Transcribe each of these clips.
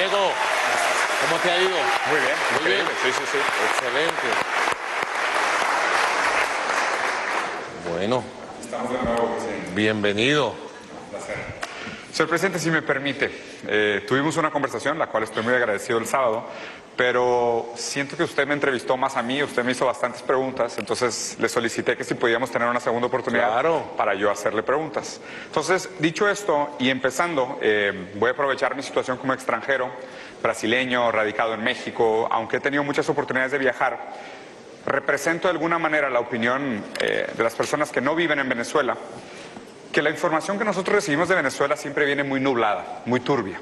Diego, ¿cómo te ha ido? Muy bien, Muy bien. Sí. Excelente. Bueno, Estamos de nuevo, presidente. bienvenido. Señor presidente, si me permite, tuvimos una conversación, la cual estoy muy agradecido el sábado, pero siento que usted me entrevistó más a mí, usted me hizo bastantes preguntas, entonces le solicité que si podíamos tener una segunda oportunidad para yo hacerle preguntas. Entonces, dicho esto y empezando, voy a aprovechar mi situación como extranjero, brasileño, radicado en México, aunque he tenido muchas oportunidades de viajar. Represento de alguna manera la opinión de las personas que no viven en Venezuela, que la información que nosotros recibimos de Venezuela siempre viene muy nublada, muy turbia,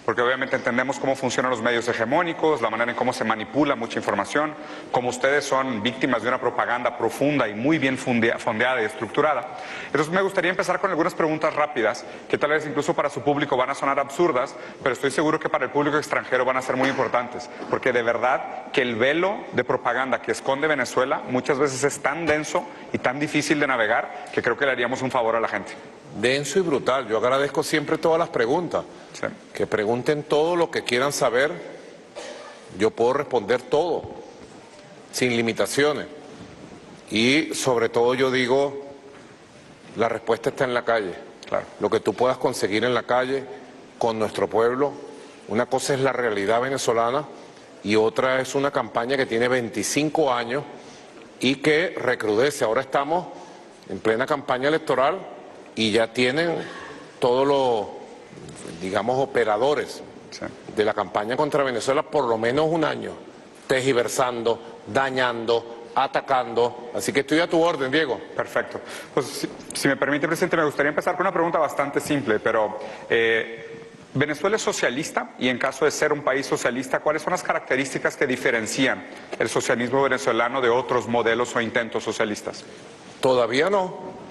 porque obviamente entendemos cómo funcionan los medios hegemónicos, la manera en cómo se manipula mucha información, como ustedes son víctimas de una propaganda profunda y muy bien fondeada y estructurada. Entonces me gustaría empezar con algunas preguntas rápidas, que tal vez incluso para su público van a sonar absurdas, pero estoy seguro que para el público extranjero van a ser muy importantes, porque de verdad que el velo de propaganda que esconde Venezuela muchas veces es tan denso y tan difícil de navegar que creo que le haríamos un favor a la gente. Denso y brutal. Yo agradezco siempre todas las preguntas. Sí. Que pregunten todo lo que quieran saber. Yo puedo responder todo, sin limitaciones. Y sobre todo yo digo, la respuesta está en la calle. Claro. Lo que tú puedas conseguir en la calle con nuestro pueblo. Una cosa es la realidad venezolana y otra es una campaña que tiene 25 años y que recrudece. Ahora estamos en plena campaña electoral y ya tienen todos los, digamos, operadores de la campaña contra Venezuela por lo menos un año, tergiversando, dañando, atacando. Así que estoy a tu orden, Diego. Perfecto. Pues si me permite, presidente, me gustaría empezar con una pregunta bastante simple, pero ¿Venezuela es socialista? Y en caso de ser un país socialista, ¿cuáles son las características que diferencian el socialismo venezolano de otros modelos o intentos socialistas? Todavía no.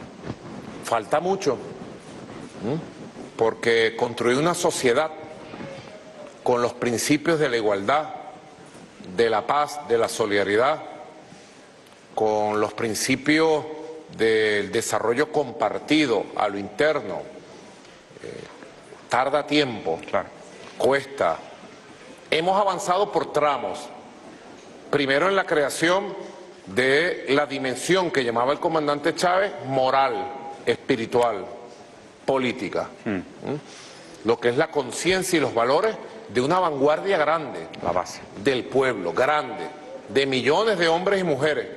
Falta mucho. Porque construir una sociedad con los principios de la igualdad, de la paz, de la solidaridad, con los principios del desarrollo compartido a lo interno, tarda tiempo, Claro. cuesta. Hemos avanzado por tramos. Primero en la creación de la dimensión que llamaba el comandante Chávez, moral, espiritual, política. Lo que es la conciencia y los valores de una vanguardia grande, La base. del pueblo, grande, de millones de hombres y mujeres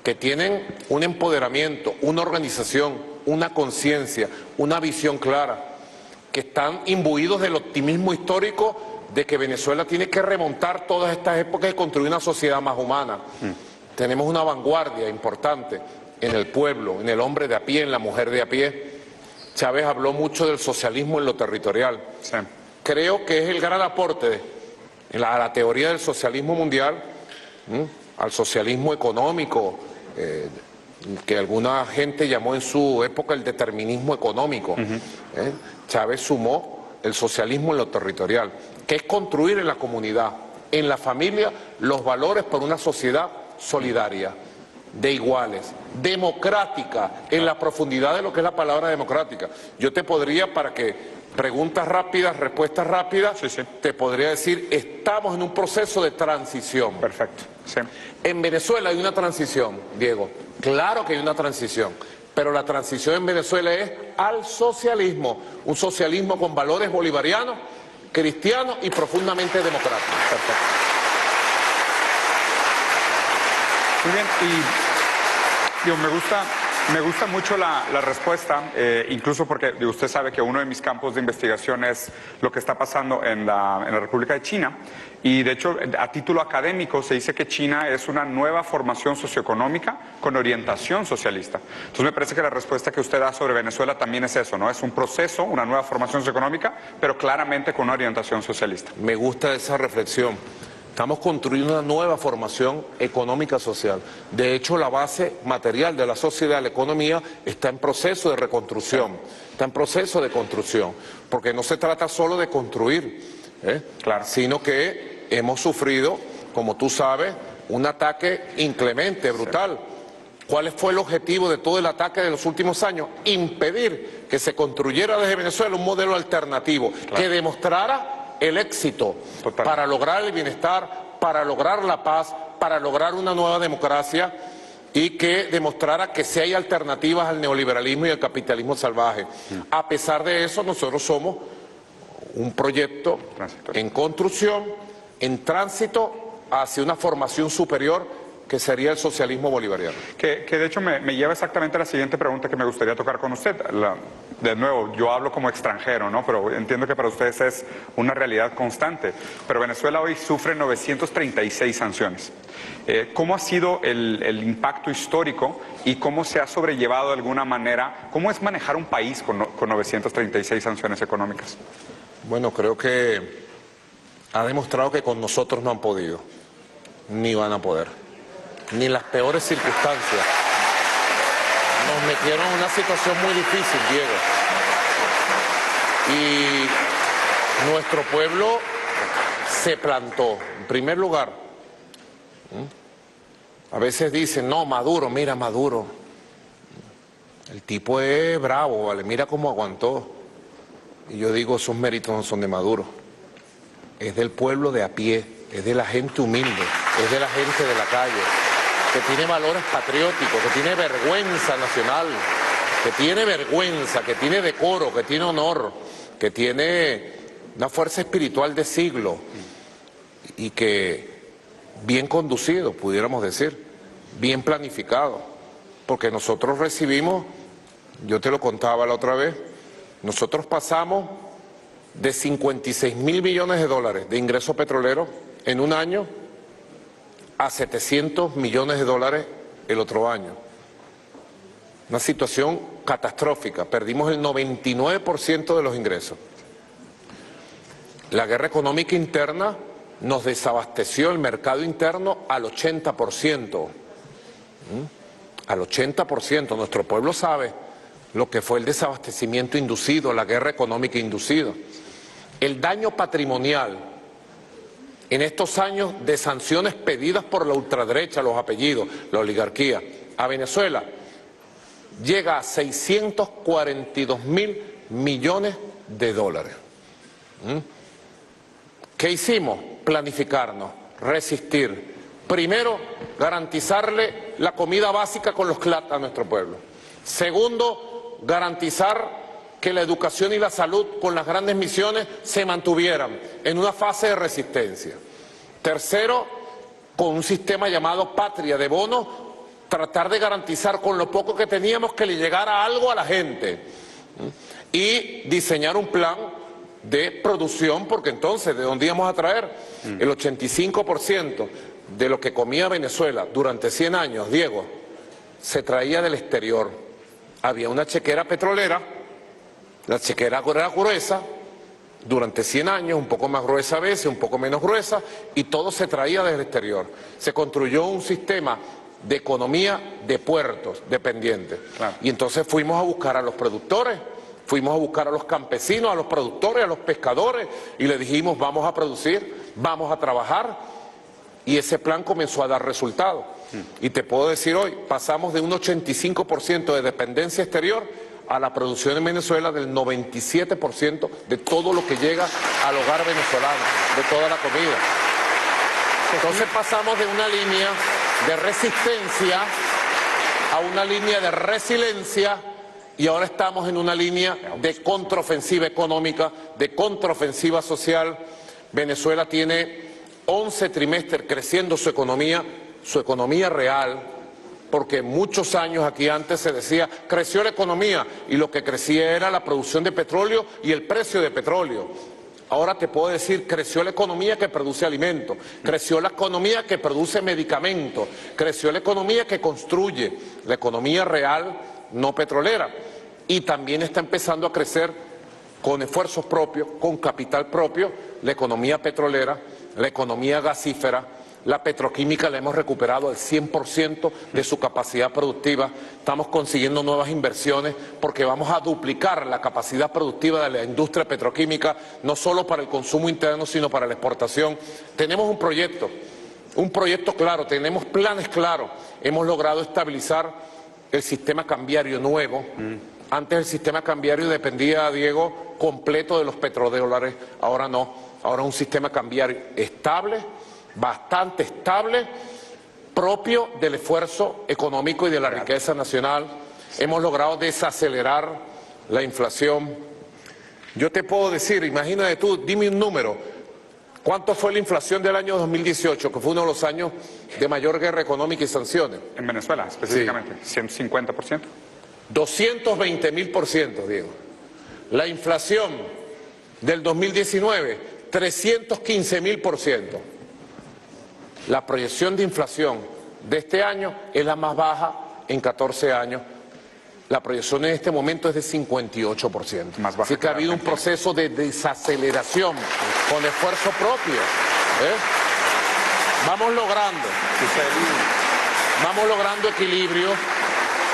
que tienen un empoderamiento, una organización, una conciencia, una visión clara, que están imbuidos del optimismo histórico de que Venezuela tiene que remontar todas estas épocas y construir una sociedad más humana. Tenemos una vanguardia importante en el pueblo, en el hombre de a pie, en la mujer de a pie. Chávez habló mucho del socialismo en lo territorial. Sí. Creo que es el gran aporte a la teoría del socialismo mundial, al socialismo económico, que alguna gente llamó en su época el determinismo económico. Chávez sumó el socialismo en lo territorial, que es construir en la comunidad, en la familia, los valores por una sociedad solidaria, de iguales, democrática, en la profundidad de lo que es la palabra democrática. Yo te podría, para que preguntas rápidas, respuestas rápidas, te podría decir, estamos en un proceso de transición. Perfecto. Sí. En Venezuela hay una transición, Diego, claro que hay una transición, pero la transición en Venezuela es al socialismo, un socialismo con valores bolivarianos, cristianos y profundamente democráticos. Perfecto. Muy bien, y digo, me gusta mucho la respuesta, incluso porque usted sabe que uno de mis campos de investigación es lo que está pasando en la República de China, y de hecho a título académico se dice que China es una nueva formación socioeconómica con orientación socialista. Entonces me parece que la respuesta que usted da sobre Venezuela también es eso, ¿no? Es un proceso, una nueva formación socioeconómica, pero claramente con una orientación socialista. Me gusta esa reflexión. Estamos construyendo una nueva formación económica social. De hecho, la base material de la sociedad, la economía, está en proceso de reconstrucción, está en proceso de construcción, porque no se trata solo de construir, Claro. sino que hemos sufrido, como tú sabes, un ataque inclemente, brutal. ¿Cuál fue el objetivo de todo el ataque de los últimos años? Impedir que se construyera desde Venezuela un modelo alternativo que demostrara el éxito, Total. para lograr el bienestar, para lograr la paz, para lograr una nueva democracia y que demostrara que sí hay alternativas al neoliberalismo y al capitalismo salvaje. A pesar de eso, nosotros somos un proyecto en construcción, en tránsito hacia una formación superior que sería el socialismo bolivariano. Que de hecho me lleva exactamente a la siguiente pregunta que me gustaría tocar con usted. De nuevo, yo hablo como extranjero, ¿no? Pero entiendo que para ustedes es una realidad constante. Pero Venezuela hoy sufre 936 sanciones. ¿Cómo ha sido el impacto histórico y cómo se ha sobrellevado de alguna manera? ¿Cómo es manejar un país con 936 sanciones económicas? Bueno, creo que ha demostrado que con nosotros no han podido, ni van a poder, ni en las peores circunstancias. Nos metieron en una situación muy difícil, Diego. Y nuestro pueblo se plantó. En primer lugar, a veces dicen, no, Maduro, mira Maduro. El tipo es bravo, ¿vale? Mira cómo aguantó. Y yo digo, esos méritos no son de Maduro. Es del pueblo de a pie, es de la gente humilde, es de la gente de la calle, que tiene valores patrióticos, que tiene vergüenza nacional, que tiene vergüenza, que tiene decoro, que tiene honor, que tiene una fuerza espiritual de siglo y que bien conducido, pudiéramos decir, bien planificado, porque nosotros recibimos, yo te lo contaba la otra vez, nosotros pasamos de 56.000 millones de dólares de ingresos petroleros en un año a 700 millones de dólares el otro año. Una situación catastrófica, perdimos el 99% de los ingresos. La guerra económica interna nos desabasteció el mercado interno al 80%. Al 80%, nuestro pueblo sabe lo que fue el desabastecimiento inducido, la guerra económica inducida. El daño patrimonial en estos años de sanciones pedidas por la ultraderecha, los apellidos, la oligarquía, a Venezuela, llega a 642.000 millones de dólares. ¿Qué hicimos? Planificarnos, resistir. Primero, garantizarle la comida básica con los CLAT a nuestro pueblo. Segundo, garantizar que la educación y la salud con las grandes misiones se mantuvieran en una fase de resistencia. Tercero, con un sistema llamado Patria de bonos, tratar de garantizar con lo poco que teníamos que le llegara algo a la gente y diseñar un plan de producción, porque entonces, ¿de dónde íbamos a traer? El 85% de lo que comía Venezuela durante 100 años, Diego, se traía del exterior. Había una chequera petrolera, la chequera era gruesa, durante 100 años, un poco más gruesa a veces, un poco menos gruesa, y todo se traía del exterior. Se construyó un sistema de economía de puertos dependientes. Claro. Y entonces fuimos a buscar a los productores, fuimos a buscar a los campesinos, a los productores, a los pescadores, y le dijimos, vamos a producir, vamos a trabajar, y ese plan comenzó a dar resultados. Y te puedo decir hoy, pasamos de un 85% de dependencia exterior a la producción en Venezuela del 97% de todo lo que llega al hogar venezolano, de toda la comida. Entonces pasamos de una línea de resistencia a una línea de resiliencia y ahora estamos en una línea de contraofensiva económica, de contraofensiva social. Venezuela tiene 11 trimestres creciendo su economía real, porque muchos años aquí antes se decía, creció la economía y lo que crecía era la producción de petróleo y el precio de petróleo. Ahora te puedo decir, creció la economía que produce alimentos, creció la economía que produce medicamentos, creció la economía que construye, la economía real no petrolera. Y también está empezando a crecer con esfuerzos propios, con capital propio, la economía petrolera, la economía gasífera. La petroquímica la hemos recuperado al 100% de su capacidad productiva. Estamos consiguiendo nuevas inversiones porque vamos a duplicar la capacidad productiva de la industria petroquímica, no solo para el consumo interno, sino para la exportación. Tenemos un proyecto claro, tenemos planes claros. Hemos logrado estabilizar el sistema cambiario nuevo Antes el sistema cambiario dependía, Diego, completo de los petrodólares, ahora no. Ahora es un sistema cambiario estable, bastante estable, propio del esfuerzo económico y de la riqueza nacional. Hemos logrado desacelerar la inflación. Yo te puedo decir, imagínate tú, dime un número. ¿Cuánto fue la inflación del año 2018, que fue uno de los años de mayor guerra económica y sanciones? En Venezuela, específicamente, sí. 150%. 220.000%, Diego. La inflación del 2019, 315.000%. La proyección de inflación de este año es la más baja en 14 años. La proyección en este momento es de 58%. Más baja. Así que ha habido un proceso de desaceleración con esfuerzo propio. Vamos logrando equilibrios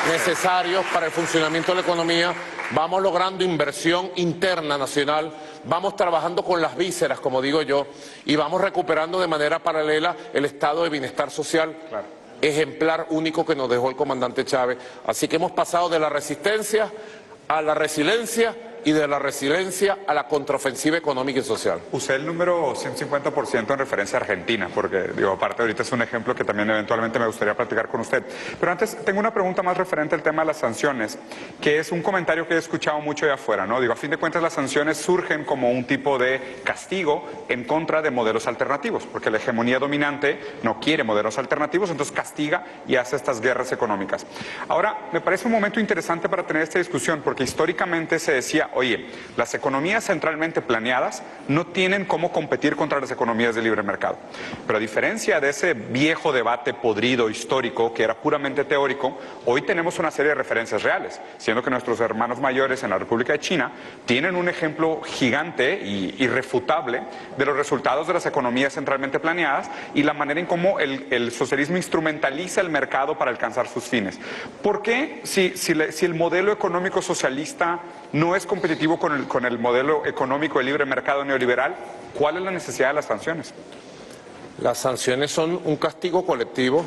necesarios para el funcionamiento de la economía, vamos logrando inversión interna nacional, vamos trabajando con las vísceras, como digo yo, y vamos recuperando de manera paralela el estado de bienestar social. Claro. Ejemplar único que nos dejó el comandante Chávez. Así que hemos pasado de la resistencia a la resiliencia y de la resiliencia a la contraofensiva económica y social. Usé el número 150% en referencia a Argentina, porque, digo, aparte ahorita es un ejemplo que también eventualmente me gustaría platicar con usted. Pero antes, tengo una pregunta más referente al tema de las sanciones, que es un comentario que he escuchado mucho de afuera, ¿no? Digo, a fin de cuentas las sanciones surgen como un tipo de castigo en contra de modelos alternativos, porque la hegemonía dominante no quiere modelos alternativos, entonces castiga y hace estas guerras económicas. Ahora, me parece un momento interesante para tener esta discusión, porque históricamente se decía, oye, las economías centralmente planeadas no tienen cómo competir contra las economías de libre mercado. Pero a diferencia de ese viejo debate podrido histórico que era puramente teórico, hoy tenemos una serie de referencias reales, siendo que nuestros hermanos mayores en la República de China tienen un ejemplo gigante y irrefutable de los resultados de las economías centralmente planeadas y la manera en cómo el socialismo instrumentaliza el mercado para alcanzar sus fines. ¿Por qué, si el modelo económico socialista no es competitivo con el modelo económico de libre mercado neoliberal, cuál es la necesidad de las sanciones? Las sanciones son un castigo colectivo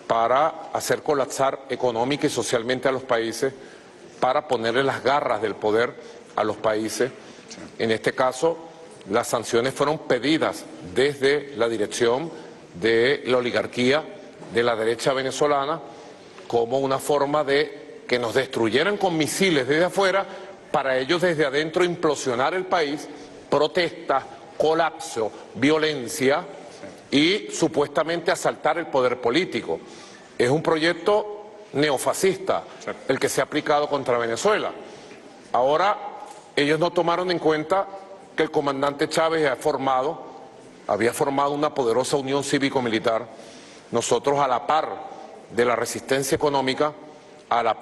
para hacer colapsar económica y socialmente a los países, para ponerle las garras del poder a los países. En este caso, las sanciones fueron pedidas desde la dirección de la oligarquía de la derecha venezolana como una forma de que nos destruyeran con misiles desde afuera, para ellos desde adentro implosionar el país, protesta, colapso, violencia y supuestamente asaltar el poder político. Es un proyecto neofascista el que se ha aplicado contra Venezuela. Ahora, ellos no tomaron en cuenta que el comandante Chávez había formado una poderosa unión cívico-militar. Nosotros, a la par de la resistencia económica, a la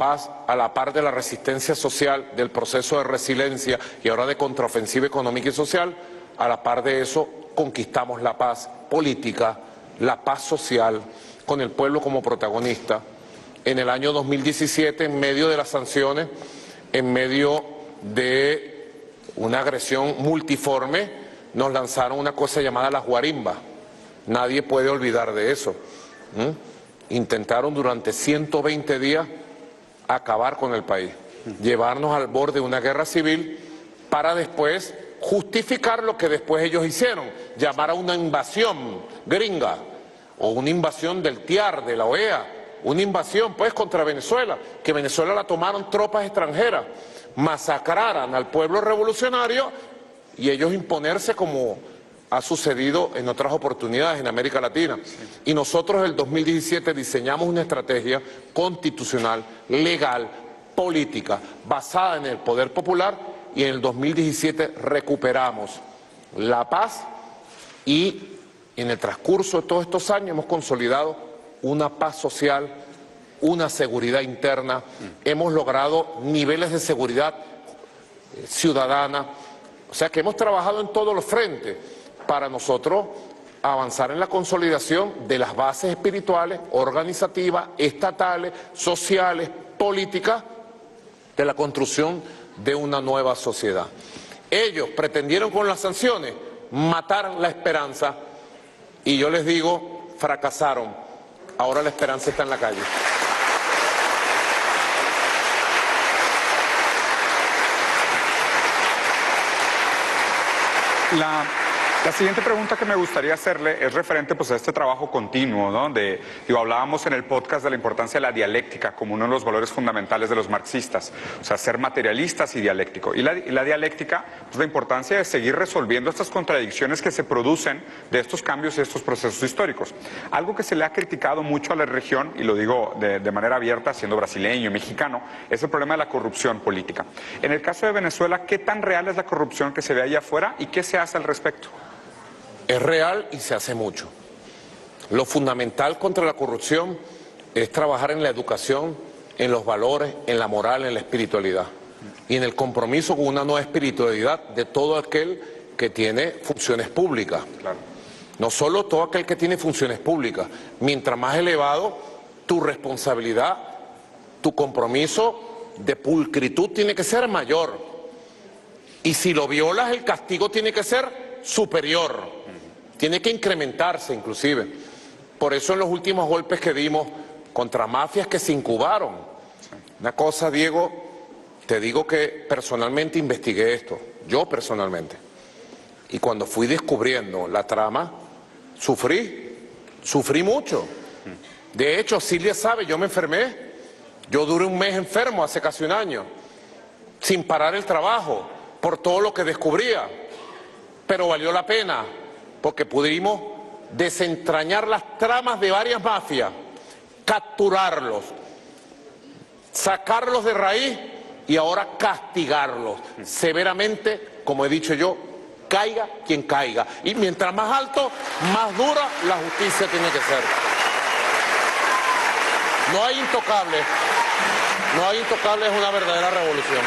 par de la resistencia social, del proceso de resiliencia y ahora de contraofensiva económica y social, a la par de eso conquistamos la paz política, la paz social, con el pueblo como protagonista. En el año 2017, en medio de las sanciones, en medio de una agresión multiforme, nos lanzaron una cosa llamada las guarimbas. Nadie puede olvidar de eso. Intentaron durante 120 días acabar con el país, llevarnos al borde de una guerra civil para después justificar lo que después ellos hicieron, llamar a una invasión gringa o una invasión del TIAR, de la OEA, una invasión pues contra Venezuela, que Venezuela la tomaron tropas extranjeras, masacraran al pueblo revolucionario y ellos imponerse como ha sucedido en otras oportunidades en América Latina. Y nosotros en el 2017 diseñamos una estrategia constitucional, legal, política, basada en el poder popular, y en el 2017 recuperamos la paz y en el transcurso de todos estos años hemos consolidado una paz social, una seguridad interna, hemos logrado niveles de seguridad ciudadana, o sea que hemos trabajado en todos los frentes para nosotros avanzar en la consolidación de las bases espirituales, organizativas, estatales, sociales, políticas, de la construcción de una nueva sociedad. Ellos pretendieron con las sanciones matar la esperanza y yo les digo, fracasaron. Ahora la esperanza está en la calle. La siguiente pregunta que me gustaría hacerle es referente pues, a este trabajo continuo, ¿no? Hablábamos en el podcast de la importancia de la dialéctica como uno de los valores fundamentales de los marxistas, o sea, ser materialistas y dialéctico. Y la dialéctica, pues la importancia de seguir resolviendo estas contradicciones que se producen de estos cambios y estos procesos históricos. Algo que se le ha criticado mucho a la región, y lo digo de manera abierta, siendo brasileño y mexicano, es el problema de la corrupción política. En el caso de Venezuela, ¿qué tan real es la corrupción que se ve allá afuera y qué se hace al respecto? Es real y se hace mucho. Lo fundamental contra la corrupción es trabajar en la educación, en los valores, en la moral, en la espiritualidad y en el compromiso con una nueva espiritualidad de todo aquel que tiene funciones públicas. Claro. No solo todo aquel que tiene funciones públicas. Mientras más elevado, tu responsabilidad, tu compromiso de pulcritud tiene que ser mayor. Y si lo violas, el castigo tiene que ser superior. Tiene que incrementarse inclusive. Por eso en los últimos golpes que dimos contra mafias que se incubaron. Una cosa, Diego, te digo que personalmente investigué esto, yo personalmente. Y cuando fui descubriendo la trama, sufrí mucho. De hecho, Silvia sabe, yo me enfermé. Yo duré un mes enfermo hace casi un año, sin parar el trabajo, por todo lo que descubría. Pero valió la pena, porque pudimos desentrañar las tramas de varias mafias, capturarlos, sacarlos de raíz y ahora castigarlos severamente, como he dicho yo, caiga quien caiga. Y mientras más alto, más dura la justicia tiene que ser. No hay intocables, es una verdadera revolución.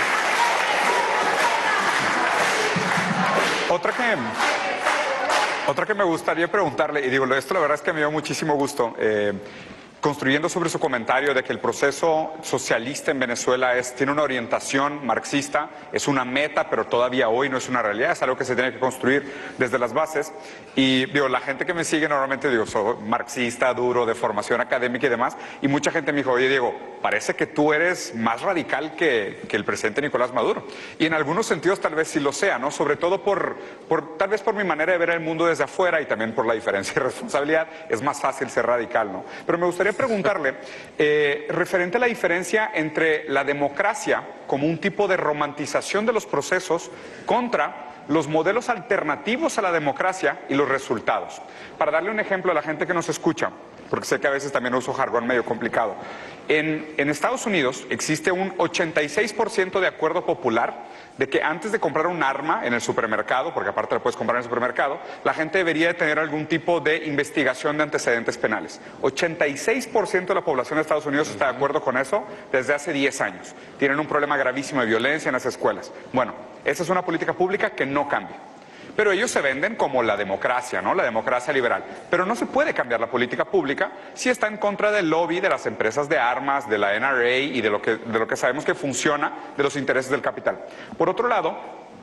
Otra que me gustaría preguntarle, y digo, esto la verdad es que me dio muchísimo gusto, construyendo sobre su comentario de que el proceso socialista en Venezuela tiene una orientación marxista, es una meta, pero todavía hoy no es una realidad, es algo que se tiene que construir desde las bases. Y digo, la gente que me sigue normalmente, digo, soy marxista, duro, de formación académica y demás, y mucha gente me dijo, oye Diego, parece que tú eres más radical que el presidente Nicolás Maduro. Y en algunos sentidos tal vez sí lo sea, ¿no? Sobre todo tal vez por mi manera de ver el mundo desde afuera y también por la diferencia de responsabilidad, es más fácil ser radical, ¿no? Pero me gustaría preguntarle, referente a la diferencia entre la democracia como un tipo de romantización de los procesos contra los modelos alternativos a la democracia y los resultados. Para darle un ejemplo a la gente que nos escucha, porque sé que a veces también uso jargón medio complicado. En Estados Unidos existe un 86% de acuerdo popular de que antes de comprar un arma en el supermercado, porque aparte la puedes comprar en el supermercado, la gente debería de tener algún tipo de investigación de antecedentes penales. 86% de la población de Estados Unidos está de acuerdo con eso desde hace 10 años. Tienen un problema gravísimo de violencia en las escuelas. Bueno, esa es una política pública que no cambia. Pero ellos se venden como la democracia, ¿no? La democracia liberal. Pero no se puede cambiar la política pública si está en contra del lobby de las empresas de armas, de la NRA y de lo que sabemos que funciona, de los intereses del capital. Por otro lado,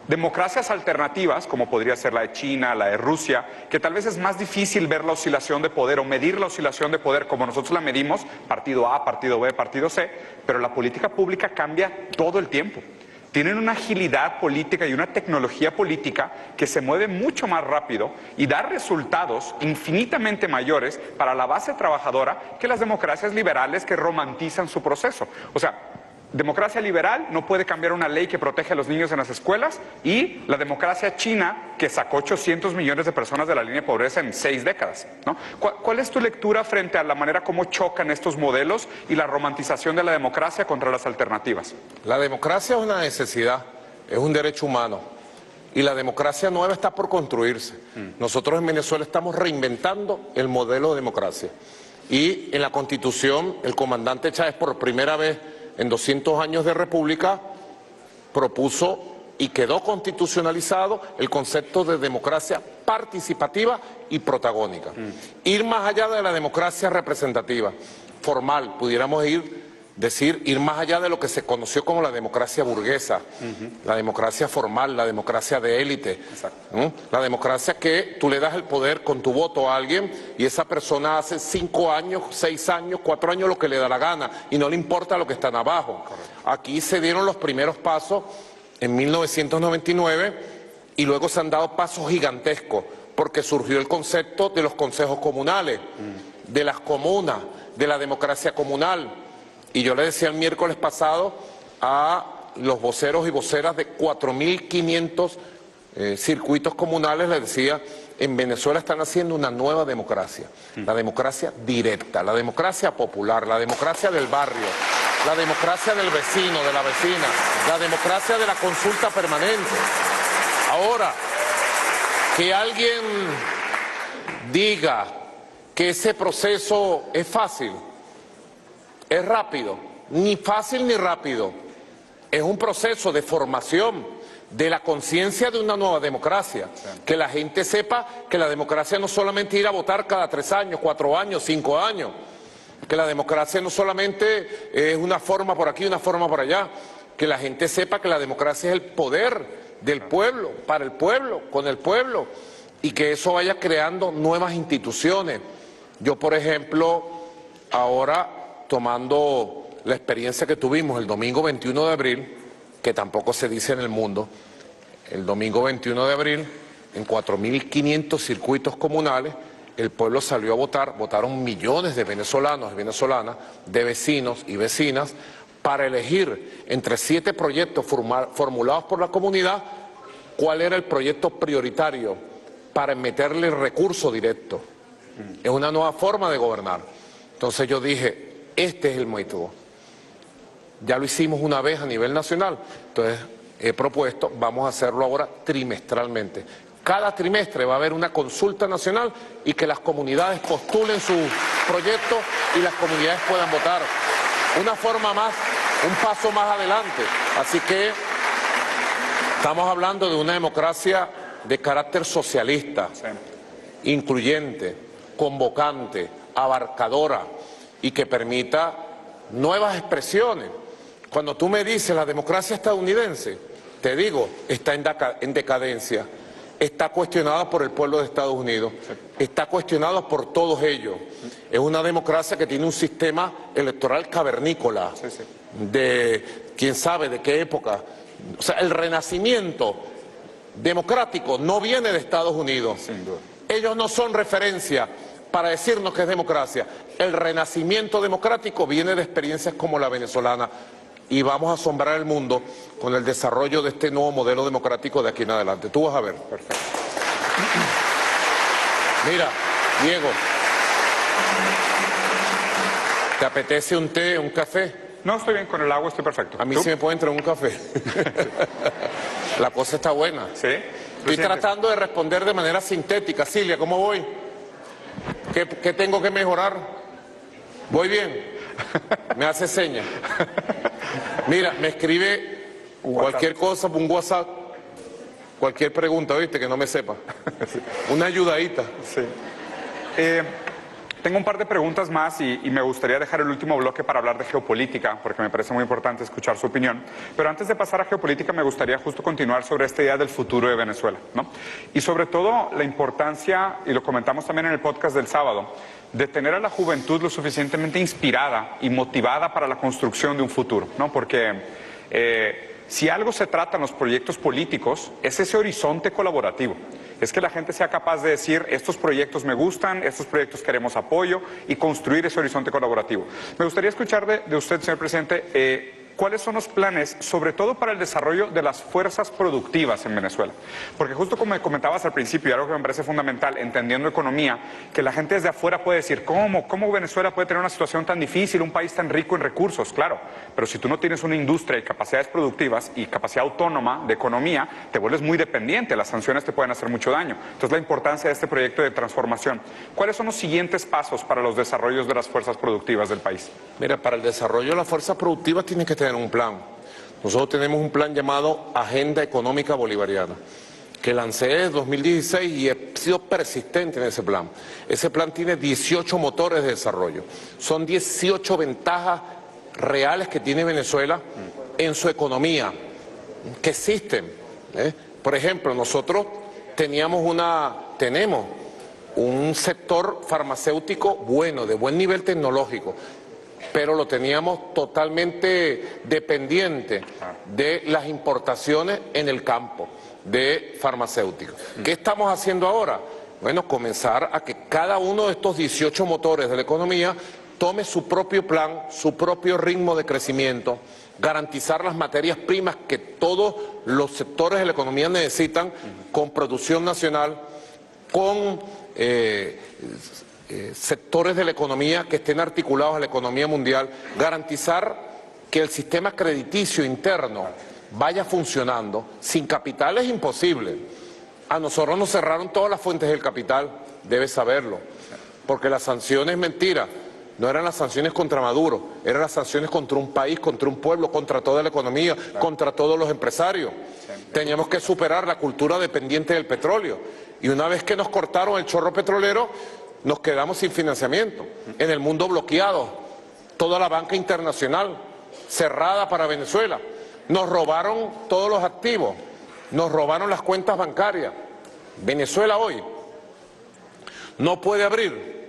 democracias alternativas, como podría ser la de China, la de Rusia, que tal vez es más difícil ver la oscilación de poder o medir la oscilación de poder como nosotros la medimos, partido A, partido B, partido C, pero la política pública cambia todo el tiempo. Tienen una agilidad política y una tecnología política que se mueve mucho más rápido y da resultados infinitamente mayores para la base trabajadora que las democracias liberales que romantizan su proceso. O sea, democracia liberal no puede cambiar una ley que protege a los niños en las escuelas, y la democracia china que sacó 800 millones de personas de la línea de pobreza en 6 décadas, ¿no? ¿Cuál es tu lectura frente a la manera como chocan estos modelos y la romantización de la democracia contra las alternativas? La democracia es una necesidad, es un derecho humano, y la democracia nueva está por construirse. Nosotros en Venezuela estamos reinventando el modelo de democracia, y en la Constitución el comandante Chávez, por primera vez en 200 años de república, propuso y quedó constitucionalizado el concepto de democracia participativa y protagónica. Ir más allá de la democracia representativa, formal, pudiéramos ir más allá de lo que se conoció como la democracia burguesa, la democracia formal, la democracia de élite, la democracia que tú le das el poder con tu voto a alguien y esa persona hace 5 años, 6 años, 4 años lo que le da la gana y no le importa lo que están abajo. Correcto. Aquí se dieron los primeros pasos en 1999 y luego se han dado pasos gigantescos, porque surgió el concepto de los consejos comunales, de las comunas, de la democracia comunal. Y yo le decía el miércoles pasado a los voceros y voceras de 4.500 circuitos comunales, les decía, en Venezuela están haciendo una nueva democracia, la democracia directa, la democracia popular, la democracia del barrio, la democracia del vecino, de la vecina, la democracia de la consulta permanente. Ahora, que alguien diga que ese proceso es fácil, es rápido, ni fácil ni rápido, es un proceso de formación de la conciencia de una nueva democracia, que la gente sepa que la democracia no solamente ir a votar cada 3 años, 4 años, 5 años, que la democracia no solamente es una forma por aquí, una forma por allá, que la gente sepa que la democracia es el poder del pueblo, para el pueblo, con el pueblo, y que eso vaya creando nuevas instituciones. Yo, por ejemplo, ahora tomando la experiencia que tuvimos el domingo 21 de abril, que tampoco se dice en el mundo, el domingo 21 de abril, en 4.500 circuitos comunales, el pueblo salió a votar, votaron millones de venezolanos y venezolanas, de vecinos y vecinas, para elegir entre 7 proyectos formulados por la comunidad, cuál era el proyecto prioritario para meterle recurso directo. Es una nueva forma de gobernar. Entonces yo dije, este es el método. Ya lo hicimos una vez a nivel nacional, entonces he propuesto, vamos a hacerlo ahora trimestralmente. Cada trimestre va a haber una consulta nacional y que las comunidades postulen sus proyectos y las comunidades puedan votar. Una forma más, un paso más adelante. Así que estamos hablando de una democracia de carácter socialista, incluyente, convocante, abarcadora y que permita nuevas expresiones. Cuando tú me dices la democracia estadounidense, te digo, está en decadencia, está cuestionada por el pueblo de Estados Unidos, está cuestionada por todos ellos. Es una democracia que tiene un sistema electoral cavernícola, de quién sabe de qué época. O sea, el renacimiento democrático no viene de Estados Unidos. Sin duda. Ellos no son referencia para decirnos que es democracia. El renacimiento democrático viene de experiencias como la venezolana y vamos a asombrar al mundo con el desarrollo de este nuevo modelo democrático de aquí en adelante. Tú vas a ver. Perfecto. Mira, Diego, ¿te apetece un té, un café? No, estoy bien con el agua, estoy perfecto. A mí ¿Tú? sí me puede entrar un café. La cosa está buena. ¿Sí? Estoy tratando de responder de manera sintética. Silvia, ¿cómo voy? ¿Qué tengo que mejorar? ¿Voy bien? Me hace señas. Mira, me escribe cualquier cosa, un WhatsApp, cualquier pregunta, ¿viste? Que no me sepa. Una ayudadita. Sí. Tengo un par de preguntas más y me gustaría dejar el último bloque para hablar de geopolítica, porque me parece muy importante escuchar su opinión. Pero antes de pasar a geopolítica, me gustaría justo continuar sobre esta idea del futuro de Venezuela, ¿no? Y sobre todo la importancia, y lo comentamos también en el podcast del sábado, de tener a la juventud lo suficientemente inspirada y motivada para la construcción de un futuro, ¿no? Porque si algo se trata en los proyectos políticos, es ese horizonte colaborativo. Es que la gente sea capaz de decir, estos proyectos me gustan, estos proyectos queremos apoyo y construir ese horizonte colaborativo. Me gustaría escuchar de usted, señor presidente, ¿cuáles son los planes, sobre todo para el desarrollo de las fuerzas productivas en Venezuela? Porque justo como me comentabas al principio, y algo que me parece fundamental, entendiendo economía, que la gente desde afuera puede decir, ¿cómo Venezuela puede tener una situación tan difícil, un país tan rico en recursos? Claro, pero si tú no tienes una industria y capacidades productivas y capacidad autónoma de economía, te vuelves muy dependiente, las sanciones te pueden hacer mucho daño. Entonces la importancia de este proyecto de transformación. ¿Cuáles son los siguientes pasos para los desarrollos de las fuerzas productivas del país? Mira, para el desarrollo de las fuerzas productivas tiene que tener un plan. Nosotros tenemos un plan llamado Agenda Económica Bolivariana, que lancé en 2016 y he sido persistente en ese plan. Ese plan tiene 18 motores de desarrollo. Son 18 ventajas reales que tiene Venezuela en su economía, que existen. Por ejemplo, nosotros tenemos un sector farmacéutico bueno, de buen nivel tecnológico, pero lo teníamos totalmente dependiente de las importaciones en el campo. de farmacéuticos. ¿Qué estamos haciendo ahora? Bueno, comenzar a que cada uno de estos 18 motores de la economía tome su propio plan, su propio ritmo de crecimiento, garantizar las materias primas que todos los sectores de la economía necesitan con producción nacional, con sectores de la economía que estén articulados a la economía mundial, garantizar que el sistema crediticio interno vaya funcionando. Sin capital es imposible. A nosotros nos cerraron todas las fuentes del capital, debes saberlo, porque las sanciones, mentira, no eran las sanciones contra Maduro, eran las sanciones contra un país, contra un pueblo, contra toda la economía, contra todos los empresarios. Teníamos que superar la cultura dependiente del petróleo. Y una vez que nos cortaron el chorro petrolero, nos quedamos sin financiamiento. En el mundo bloqueado, toda la banca internacional cerrada para Venezuela. Nos robaron todos los activos, nos robaron las cuentas bancarias. Venezuela hoy no puede abrir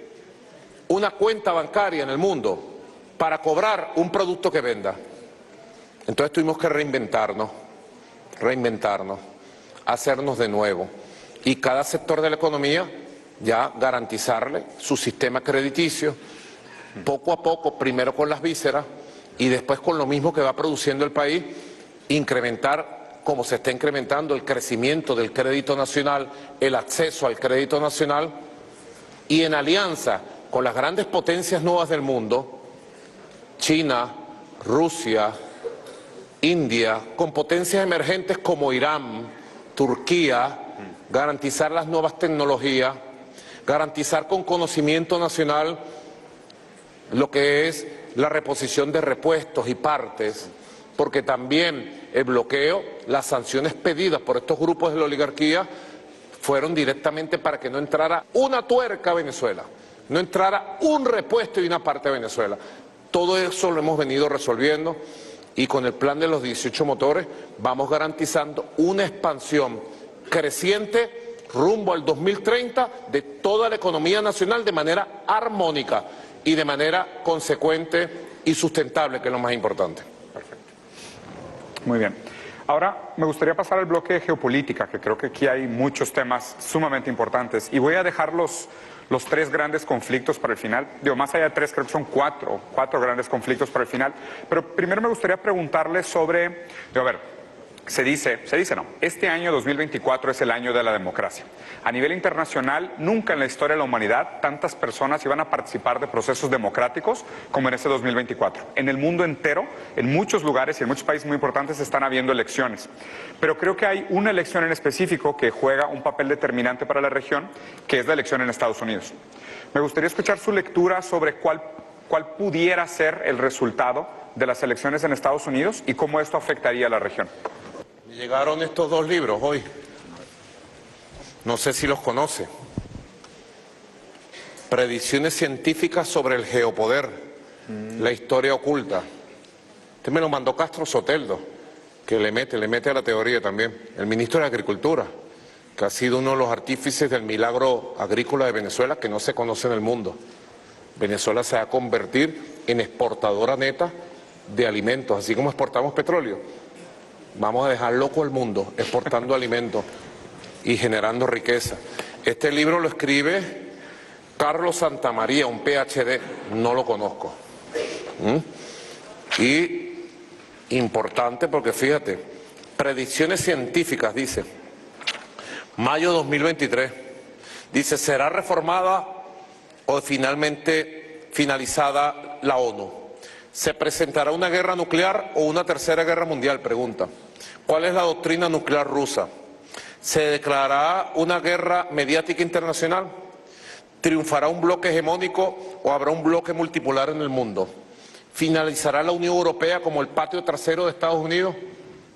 una cuenta bancaria en el mundo para cobrar un producto que venda. Entonces tuvimos que reinventarnos, hacernos de nuevo. Y cada sector de la economía ya garantizarle su sistema crediticio, poco a poco, primero con las vísceras y después con lo mismo que va produciendo el país, incrementar, como se está incrementando, el crecimiento del crédito nacional, el acceso al crédito nacional, y en alianza con las grandes potencias nuevas del mundo, China, Rusia, India, con potencias emergentes como Irán, Turquía, garantizar las nuevas tecnologías, garantizar con conocimiento nacional lo que es la reposición de repuestos y partes, porque también el bloqueo, las sanciones pedidas por estos grupos de la oligarquía fueron directamente para que no entrara una tuerca a Venezuela, no entrara un repuesto y una parte a Venezuela. Todo eso lo hemos venido resolviendo y con el plan de los 18 motores vamos garantizando una expansión creciente rumbo al 2030 de toda la economía nacional de manera armónica y de manera consecuente y sustentable, que es lo más importante. Perfecto. Muy bien. Ahora me gustaría pasar al bloque de geopolítica, que creo que aquí hay muchos temas sumamente importantes. Y voy a dejar los tres grandes conflictos para el final. Digo, más allá de tres, creo que son cuatro grandes conflictos para el final. Pero primero me gustaría preguntarle sobre, digo, a ver, se dice no, este año 2024 es el año de la democracia. A nivel internacional, nunca en la historia de la humanidad tantas personas iban a participar de procesos democráticos como en este 2024. En el mundo entero, en muchos lugares y en muchos países muy importantes están habiendo elecciones. Pero creo que hay una elección en específico que juega un papel determinante para la región, que es la elección en Estados Unidos. Me gustaría escuchar su lectura sobre cuál pudiera ser el resultado de las elecciones en Estados Unidos y cómo esto afectaría a la región. Llegaron estos dos libros hoy, no sé si los conoce, Predicciones científicas sobre el geopoder, la historia oculta. Este me lo mandó Castro Soteldo, que le mete a la teoría también, el ministro de Agricultura, que ha sido uno de los artífices del milagro agrícola de Venezuela que no se conoce en el mundo. Venezuela se va a convertir en exportadora neta de alimentos, así como exportamos petróleo. Vamos a dejar loco al mundo exportando alimentos y generando riqueza. Este libro lo escribe Carlos Santamaría, un PhD, no lo conozco. Y importante porque fíjate, predicciones científicas, dice, mayo 2023, dice, ¿será reformada o finalmente finalizada la ONU? ¿Se presentará una guerra nuclear o una tercera guerra mundial? Pregunta. ¿Cuál es la doctrina nuclear rusa? ¿Se declarará una guerra mediática internacional? ¿Triunfará un bloque hegemónico o habrá un bloque multipolar en el mundo? ¿Finalizará la Unión Europea como el patio trasero de Estados Unidos?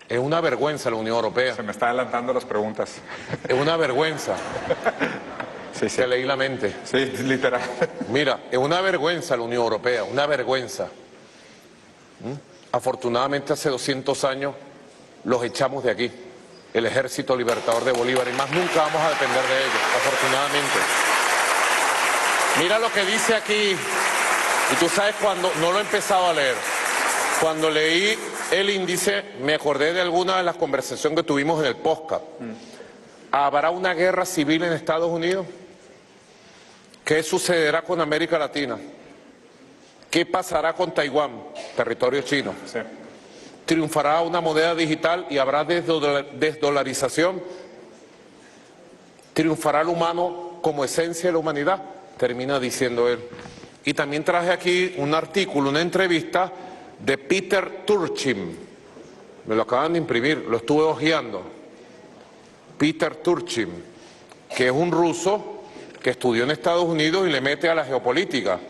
Es una vergüenza la Unión Europea. Se me están adelantando las preguntas. Es una vergüenza. Sí. Te leí la mente. Sí, literal. Mira, es una vergüenza la Unión Europea, una vergüenza. Afortunadamente hace 200 años los echamos de aquí, el Ejército Libertador de Bolívar, y más nunca vamos a depender de ellos, afortunadamente. Mira lo que dice aquí, y tú sabes cuando, no lo he empezado a leer, cuando leí el índice, me acordé de alguna de las conversaciones que tuvimos en el podcast. ¿Habrá una guerra civil en Estados Unidos? ¿Qué sucederá con América Latina? ¿Qué pasará con Taiwán, territorio chino? Sí. ¿Triunfará una moneda digital y habrá desdolarización? ¿Triunfará el humano como esencia de la humanidad? Termina diciendo él. Y también traje aquí un artículo, una entrevista de Peter Turchin. Me lo acaban de imprimir, lo estuve hojeando. Peter Turchin, que es un ruso que estudió en Estados Unidos y le mete a la geopolítica.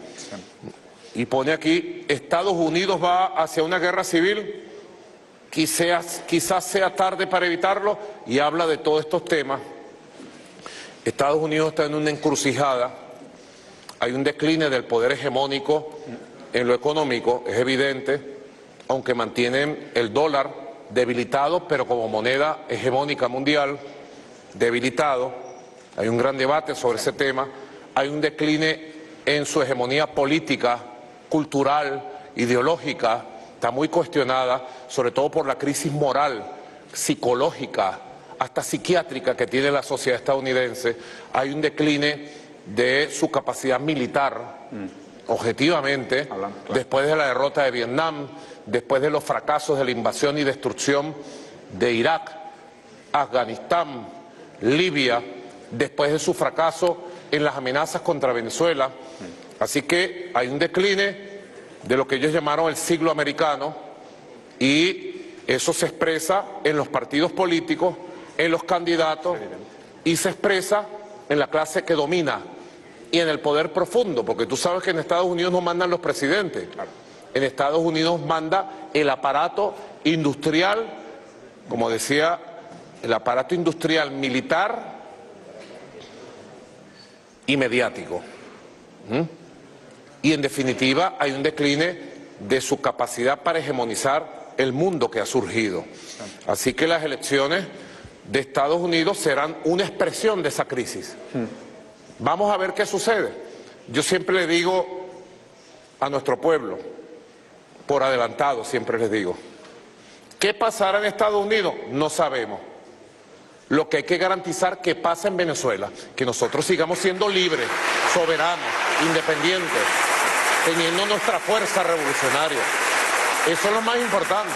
Y pone aquí, Estados Unidos va hacia una guerra civil, quizás sea tarde para evitarlo, y habla de todos estos temas. Estados Unidos está en una encrucijada, hay un decline del poder hegemónico en lo económico, es evidente, aunque mantienen el dólar debilitado, pero como moneda hegemónica mundial, debilitado. Hay un gran debate sobre ese tema, hay un decline en su hegemonía política, cultural, ideológica, está muy cuestionada, sobre todo por la crisis moral, psicológica, hasta psiquiátrica que tiene la sociedad estadounidense. Hay un decline de su capacidad militar, objetivamente, claro, después de la derrota de Vietnam, después de los fracasos de la invasión y destrucción de Irak, Afganistán, Libia, después de su fracaso en las amenazas contra Venezuela. Así que hay un decline de lo que ellos llamaron el siglo americano, y eso se expresa en los partidos políticos, en los candidatos, y se expresa en la clase que domina y en el poder profundo, porque tú sabes que en Estados Unidos no mandan los presidentes, en Estados Unidos manda el aparato industrial, como decía, el aparato industrial militar y mediático. Y en definitiva hay un decline de su capacidad para hegemonizar el mundo que ha surgido. Así que las elecciones de Estados Unidos serán una expresión de esa crisis. Vamos a ver qué sucede. Yo siempre le digo a nuestro pueblo, por adelantado siempre les digo, ¿qué pasará en Estados Unidos? No sabemos. Lo que hay que garantizar que pasa en Venezuela, que nosotros sigamos siendo libres, soberanos, independientes, teniendo nuestra fuerza revolucionaria. Eso es lo más importante.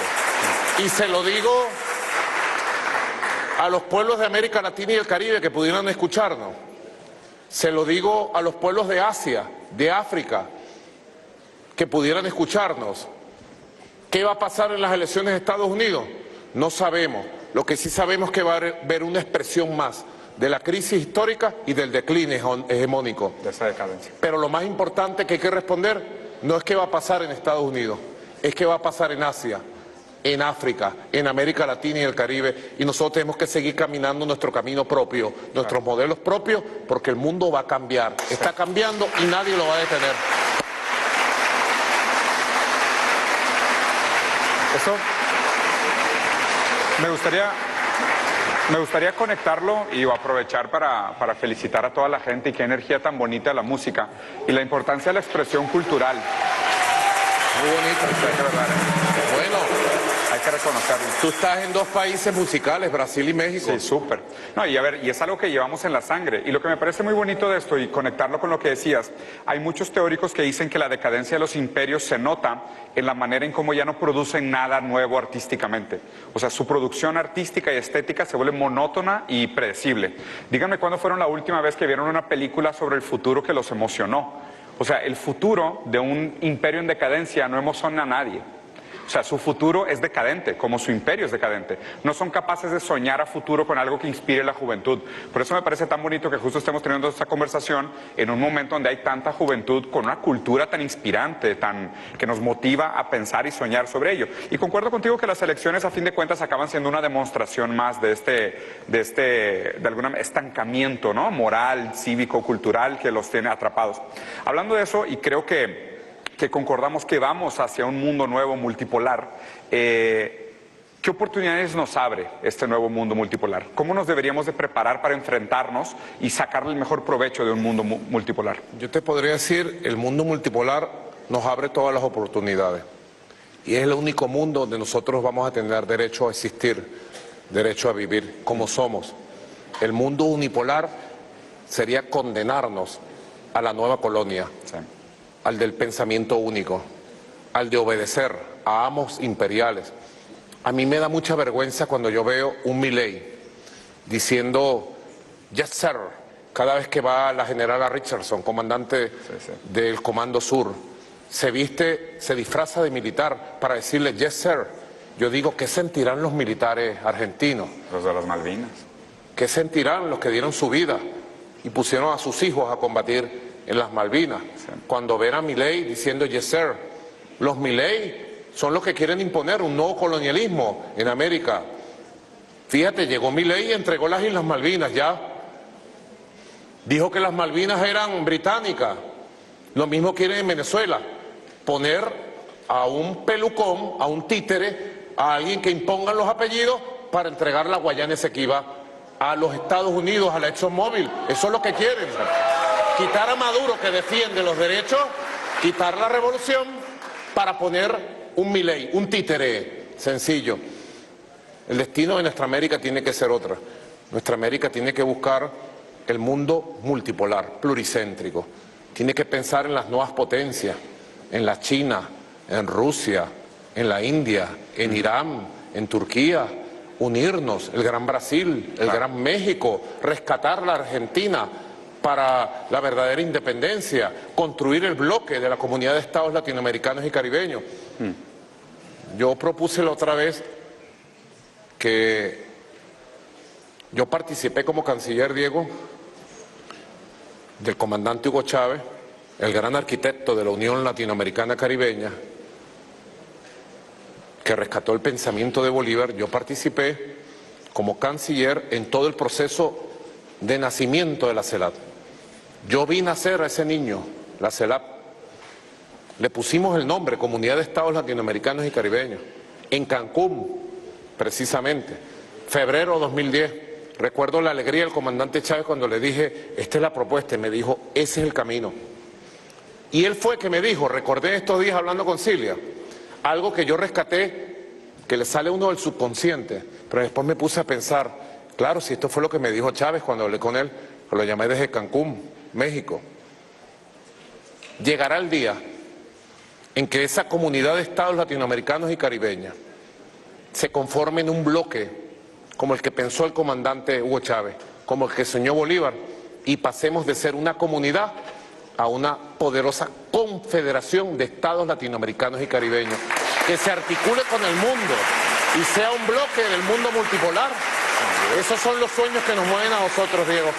Y se lo digo a los pueblos de América Latina y el Caribe que pudieran escucharnos. Se lo digo a los pueblos de Asia, de África, que pudieran escucharnos. ¿Qué va a pasar en las elecciones de Estados Unidos? No sabemos. Lo que sí sabemos es que va a haber una expresión más de la crisis histórica y del decline hegemónico. De esa decadencia. Pero lo más importante que hay que responder no es qué va a pasar en Estados Unidos, es qué va a pasar en Asia, en África, en América Latina y el Caribe, y nosotros tenemos que seguir caminando nuestro camino propio, nuestros modelos propios, porque el mundo va a cambiar, está cambiando y nadie lo va a detener. Eso me gustaría conectarlo y aprovechar para felicitar a toda la gente, y qué energía tan bonita la música y la importancia de la expresión cultural. Muy bonito. Bueno, Hay que reconocerlo. tú estás en dos países musicales, Brasil y México. Sí, súper. No, y a ver, y es algo que llevamos en la sangre. Y lo que me parece muy bonito de esto, y conectarlo con lo que decías, hay muchos teóricos que dicen que la decadencia de los imperios se nota en la manera en cómo ya no producen nada nuevo artísticamente. O sea, su producción artística y estética se vuelve monótona y predecible. Díganme cuándo fueron la última vez que vieron una película sobre el futuro que los emocionó. O sea, el futuro de un imperio en decadencia no emociona a nadie. O sea, su futuro es decadente, como su imperio es decadente. No son capaces de soñar a futuro con algo que inspire la juventud. Por eso me parece tan bonito que justo estemos teniendo esta conversación en un momento donde hay tanta juventud con una cultura tan inspirante, que nos motiva a pensar y soñar sobre ello. Y concuerdo contigo que las elecciones, a fin de cuentas, acaban siendo una demostración más de algún estancamiento, ¿no? Moral, cívico, cultural, que los tiene atrapados. Hablando de eso, y creo que concordamos que vamos hacia un mundo nuevo multipolar, ¿qué oportunidades nos abre este nuevo mundo multipolar? ¿Cómo nos deberíamos de preparar para enfrentarnos y sacarle el mejor provecho de un mundo multipolar? Yo te podría decir, el mundo multipolar nos abre todas las oportunidades. Y es el único mundo donde nosotros vamos a tener derecho a existir, derecho a vivir como somos. El mundo unipolar sería condenarnos a la nueva colonia, Sí. al del pensamiento único, al de obedecer a amos imperiales. A mí me da mucha vergüenza cuando yo veo un Milei diciendo yes sir cada vez que va la generala Richardson, comandante del Comando Sur, se disfraza de militar para decirle yes sir. Yo digo, ¿qué sentirán los militares argentinos? Los de las Malvinas. ¿Qué sentirán los que dieron su vida y pusieron a sus hijos a combatir en las Malvinas? Cuando ven a Milei diciendo yes sir. Los Milei son los que quieren imponer un nuevo colonialismo en América. Fíjate, llegó Milei y entregó las Islas Malvinas ya. Dijo que las Malvinas eran británicas. Lo mismo quieren en Venezuela. Poner a un pelucón, a un títere, a alguien que impongan los apellidos para entregar la Guayana Esequiba a los Estados Unidos, a la ExxonMobil. Eso es lo que quieren. Quitar a Maduro, que defiende los derechos, quitar la revolución para poner un Milei, un títere sencillo. El destino de nuestra América tiene que ser otra. Nuestra América tiene que buscar el mundo multipolar, pluricéntrico. Tiene que pensar en las nuevas potencias, en la China, en Rusia, en la India, en Irán, en Turquía, unirnos, el Gran Brasil, el Gran México, rescatar la Argentina para la verdadera independencia, construir el bloque de la comunidad de estados latinoamericanos y caribeños. Yo propuse la otra vez que yo participé como canciller, Diego, del comandante Hugo Chávez, el gran arquitecto de la Unión Latinoamericana Caribeña, que rescató el pensamiento de Bolívar. Yo participé como canciller en todo el proceso de nacimiento de la CELAC. Yo vi nacer a ese niño, la CELAC. Le pusimos el nombre, Comunidad de Estados Latinoamericanos y Caribeños, en Cancún, precisamente, febrero de 2010. Recuerdo la alegría del comandante Chávez cuando le dije, esta es la propuesta, y me dijo, ese es el camino. Y él fue que me dijo, recordé estos días hablando con Cilia, algo que yo rescaté, que le sale a uno del subconsciente, pero después me puse a pensar, claro, si esto fue lo que me dijo Chávez cuando hablé con él, lo llamé desde Cancún, México. Llegará el día en que esa comunidad de estados latinoamericanos y caribeños se conforme en un bloque como el que pensó el comandante Hugo Chávez, como el que soñó Bolívar, y pasemos de ser una comunidad a una poderosa confederación de estados latinoamericanos y caribeños, que se articule con el mundo y sea un bloque del mundo multipolar. Esos son los sueños que nos mueven a nosotros, Diego,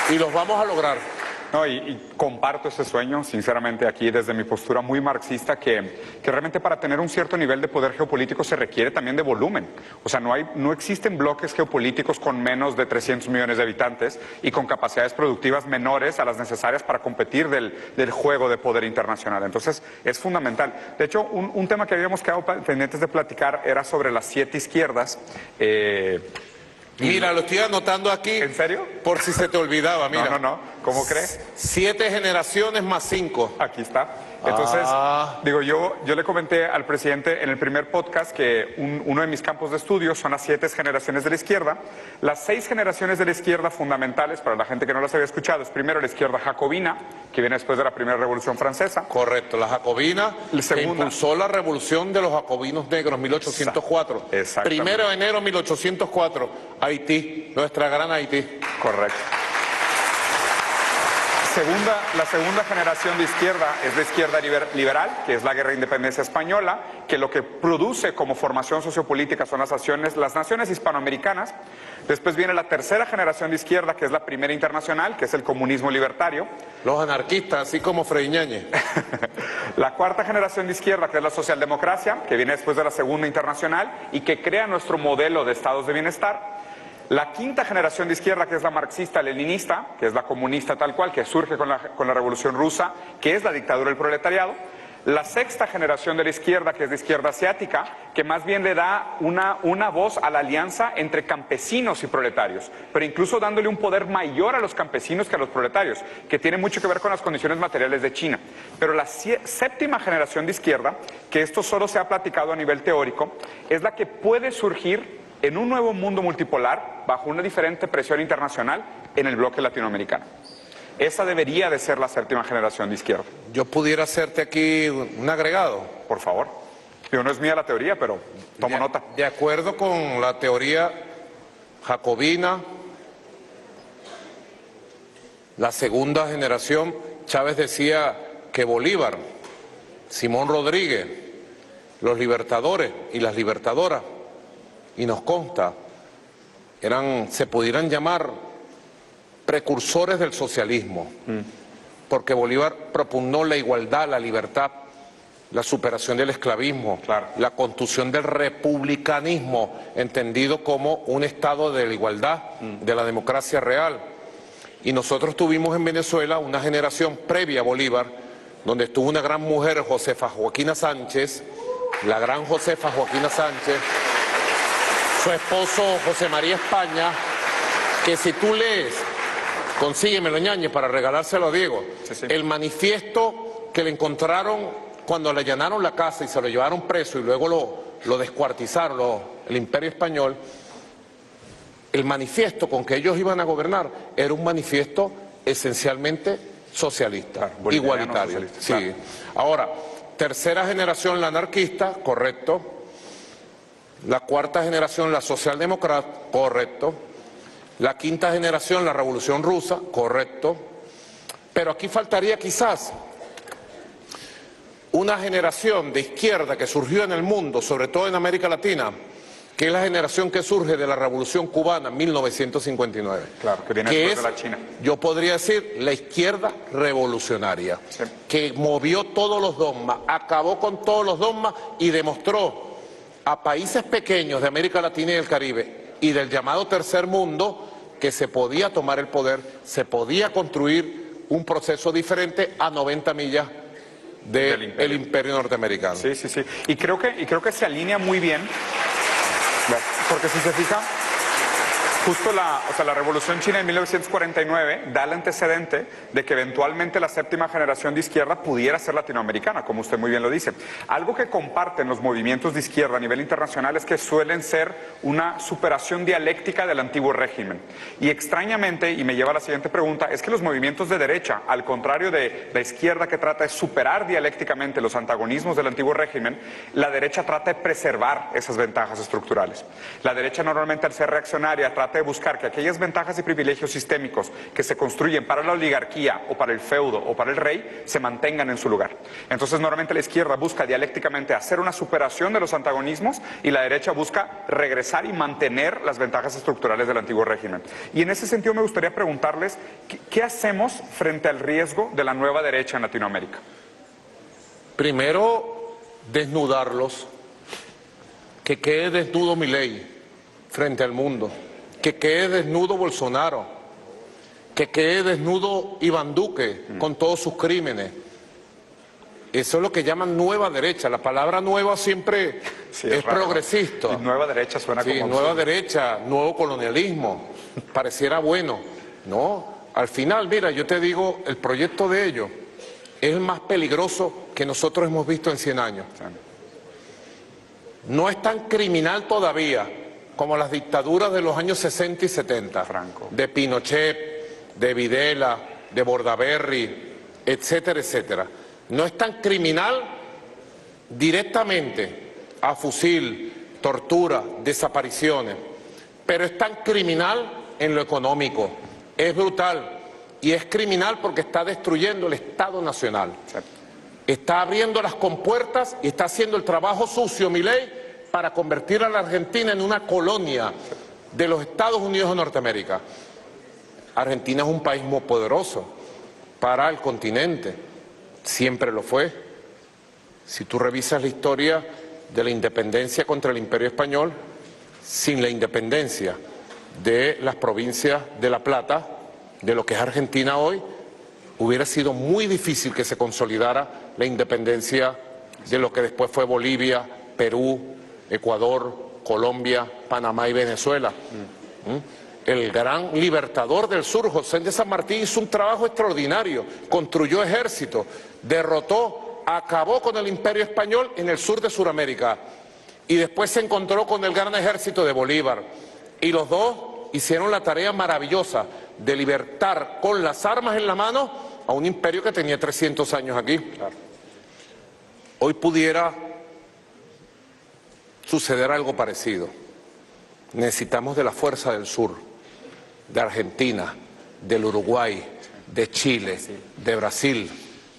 y los vamos a lograr. No, y comparto ese sueño, sinceramente, aquí desde mi postura muy marxista, que realmente para tener un cierto nivel de poder geopolítico se requiere también de volumen. O sea, no existen bloques geopolíticos con menos de 300 millones de habitantes y con capacidades productivas menores a las necesarias para competir del juego de poder internacional. Entonces, es fundamental. De hecho, un tema que habíamos quedado pendientes de platicar era sobre las 7 izquierdas. Mira, lo estoy anotando aquí. ¿En serio? Por si se te olvidaba, mira. No. ¿Cómo crees? 7 generaciones más 5. Aquí está. Entonces, digo, yo le comenté al presidente en el primer podcast que uno de mis campos de estudio son las 7 generaciones de la izquierda. Las 6 generaciones de la izquierda fundamentales, para la gente que no las había escuchado, es primero la izquierda jacobina, que viene después de la primera revolución francesa. Correcto, la jacobina, que impulsó la revolución de los jacobinos negros, 1804. Exactamente. 1 de enero de 1804, Haití, nuestra gran Haití. Correcto. La segunda generación de izquierda es la izquierda liberal, que es la guerra de independencia española, que lo que produce como formación sociopolítica son las naciones hispanoamericanas. Después viene la tercera generación de izquierda, que es la primera internacional, que es el comunismo libertario. Los anarquistas, así como Frei Ñañez. La cuarta generación de izquierda, que es la socialdemocracia, que viene después de la segunda internacional y que crea nuestro modelo de estados de bienestar. La quinta generación de izquierda, que es la marxista-leninista, que es la comunista tal cual, que surge con la Revolución Rusa, que es la dictadura del proletariado. La sexta generación de la izquierda, que es de izquierda asiática, que más bien le da una voz a la alianza entre campesinos y proletarios, pero incluso dándole un poder mayor a los campesinos que a los proletarios, que tiene mucho que ver con las condiciones materiales de China. Pero la séptima generación de izquierda, que esto solo se ha platicado a nivel teórico, es la que puede surgir en un nuevo mundo multipolar, bajo una diferente presión internacional, en el bloque latinoamericano. Esa debería de ser la séptima generación de izquierda. Yo pudiera hacerte aquí un agregado. Por favor. Digo, no es mía la teoría, pero tomo nota. De acuerdo con la teoría jacobina, la segunda generación, Chávez decía que Bolívar, Simón Rodríguez, los libertadores y las libertadoras, y nos consta, se pudieran llamar precursores del socialismo, porque Bolívar propugnó la igualdad, la libertad, la superación del esclavismo, la construcción del republicanismo, entendido como un estado de la igualdad, de la democracia real. Y nosotros tuvimos en Venezuela una generación previa a Bolívar, donde estuvo una gran mujer, Josefa Joaquina Sánchez, la gran Josefa Joaquina Sánchez, su esposo José María España, que si tú lees, consíguemelo, Ñañez, para regalárselo a Diego, el manifiesto que le encontraron cuando le allanaron la casa y se lo llevaron preso y luego lo descuartizaron, el Imperio Español, el manifiesto con que ellos iban a gobernar era un manifiesto esencialmente socialista, igualitario. Sí. Claro. Ahora, tercera generación la anarquista, correcto. La cuarta generación la socialdemócrata, correcto. La quinta generación la revolución rusa, correcto. Pero aquí faltaría quizás una generación de izquierda que surgió en el mundo, sobre todo en América Latina, que es la generación que surge de la Revolución Cubana en 1959. Claro, que viene después de la China. Yo podría decir, la izquierda revolucionaria, que movió todos los dogmas, acabó con todos los dogmas y demostró a países pequeños de América Latina y del Caribe y del llamado tercer mundo que se podía tomar el poder, se podía construir un proceso diferente a 90 millas del imperio norteamericano. Sí, sí, sí. Y creo que se alinea muy bien, porque si se fija, justo la Revolución China de 1949 da el antecedente de que eventualmente la séptima generación de izquierda pudiera ser latinoamericana, como usted muy bien lo dice. Algo que comparten los movimientos de izquierda a nivel internacional es que suelen ser una superación dialéctica del antiguo régimen. Y extrañamente, y me lleva a la siguiente pregunta, es que los movimientos de derecha, al contrario de la izquierda que trata de superar dialécticamente los antagonismos del antiguo régimen, la derecha trata de preservar esas ventajas estructurales. La derecha normalmente, al ser reaccionaria, trata de buscar que aquellas ventajas y privilegios sistémicos que se construyen para la oligarquía o para el feudo o para el rey se mantengan en su lugar. Entonces normalmente la izquierda busca dialécticamente hacer una superación de los antagonismos y la derecha busca regresar y mantener las ventajas estructurales del antiguo régimen. Y en ese sentido me gustaría preguntarles, ¿qué hacemos frente al riesgo de la nueva derecha en Latinoamérica? Primero, desnudarlos, que quede desnudo Milei frente al mundo, que quede desnudo Bolsonaro, que quede desnudo Iván Duque con todos sus crímenes. Eso es lo que llaman nueva derecha. La palabra nueva siempre es progresista. Y nueva derecha suena como... nueva derecha, nuevo colonialismo, pareciera bueno. No, al final, mira, yo te digo, el proyecto de ellos es el más peligroso que nosotros hemos visto en 100 años. No es tan criminal todavía como las dictaduras de los años 60 y 70, Franco, de Pinochet, de Videla, de Bordaberry, etcétera, etcétera. No es tan criminal directamente a fusil, tortura, desapariciones, pero es tan criminal en lo económico, es brutal y es criminal porque está destruyendo el Estado Nacional. Está abriendo las compuertas y está haciendo el trabajo sucio, Milei, para convertir a la Argentina en una colonia de los Estados Unidos de Norteamérica. Argentina es un país muy poderoso para el continente, siempre lo fue. Si tú revisas la historia de la independencia contra el Imperio Español, sin la independencia de las provincias de La Plata, de lo que es Argentina hoy, hubiera sido muy difícil que se consolidara la independencia de lo que después fue Bolivia, Perú, Ecuador, Colombia, Panamá y Venezuela. El gran libertador del sur, José de San Martín, hizo un trabajo extraordinario, construyó ejército, derrotó, acabó con el imperio español en el sur de Sudamérica y después se encontró con el gran ejército de Bolívar y los dos hicieron la tarea maravillosa de libertar con las armas en la mano a un imperio que tenía 300 años aquí. Claro. Hoy pudiera suceder algo parecido. Necesitamos de la fuerza del sur, de Argentina, del Uruguay, de Chile, de Brasil,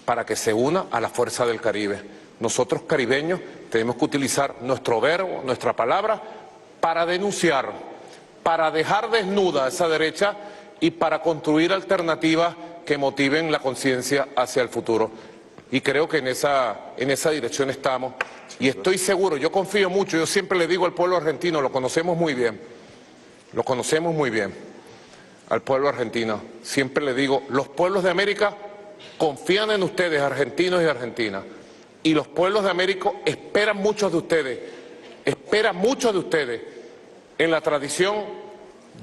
para que se una a la fuerza del Caribe. Nosotros caribeños tenemos que utilizar nuestro verbo, nuestra palabra, para denunciar, para dejar desnuda a esa derecha y para construir alternativas que motiven la conciencia hacia el futuro. Y creo que en esa dirección estamos. Y estoy seguro, yo confío mucho, yo siempre le digo al pueblo argentino, lo conocemos muy bien, al pueblo argentino. Siempre le digo, los pueblos de América confían en ustedes, argentinos y argentinas. Y los pueblos de América esperan mucho de ustedes en la tradición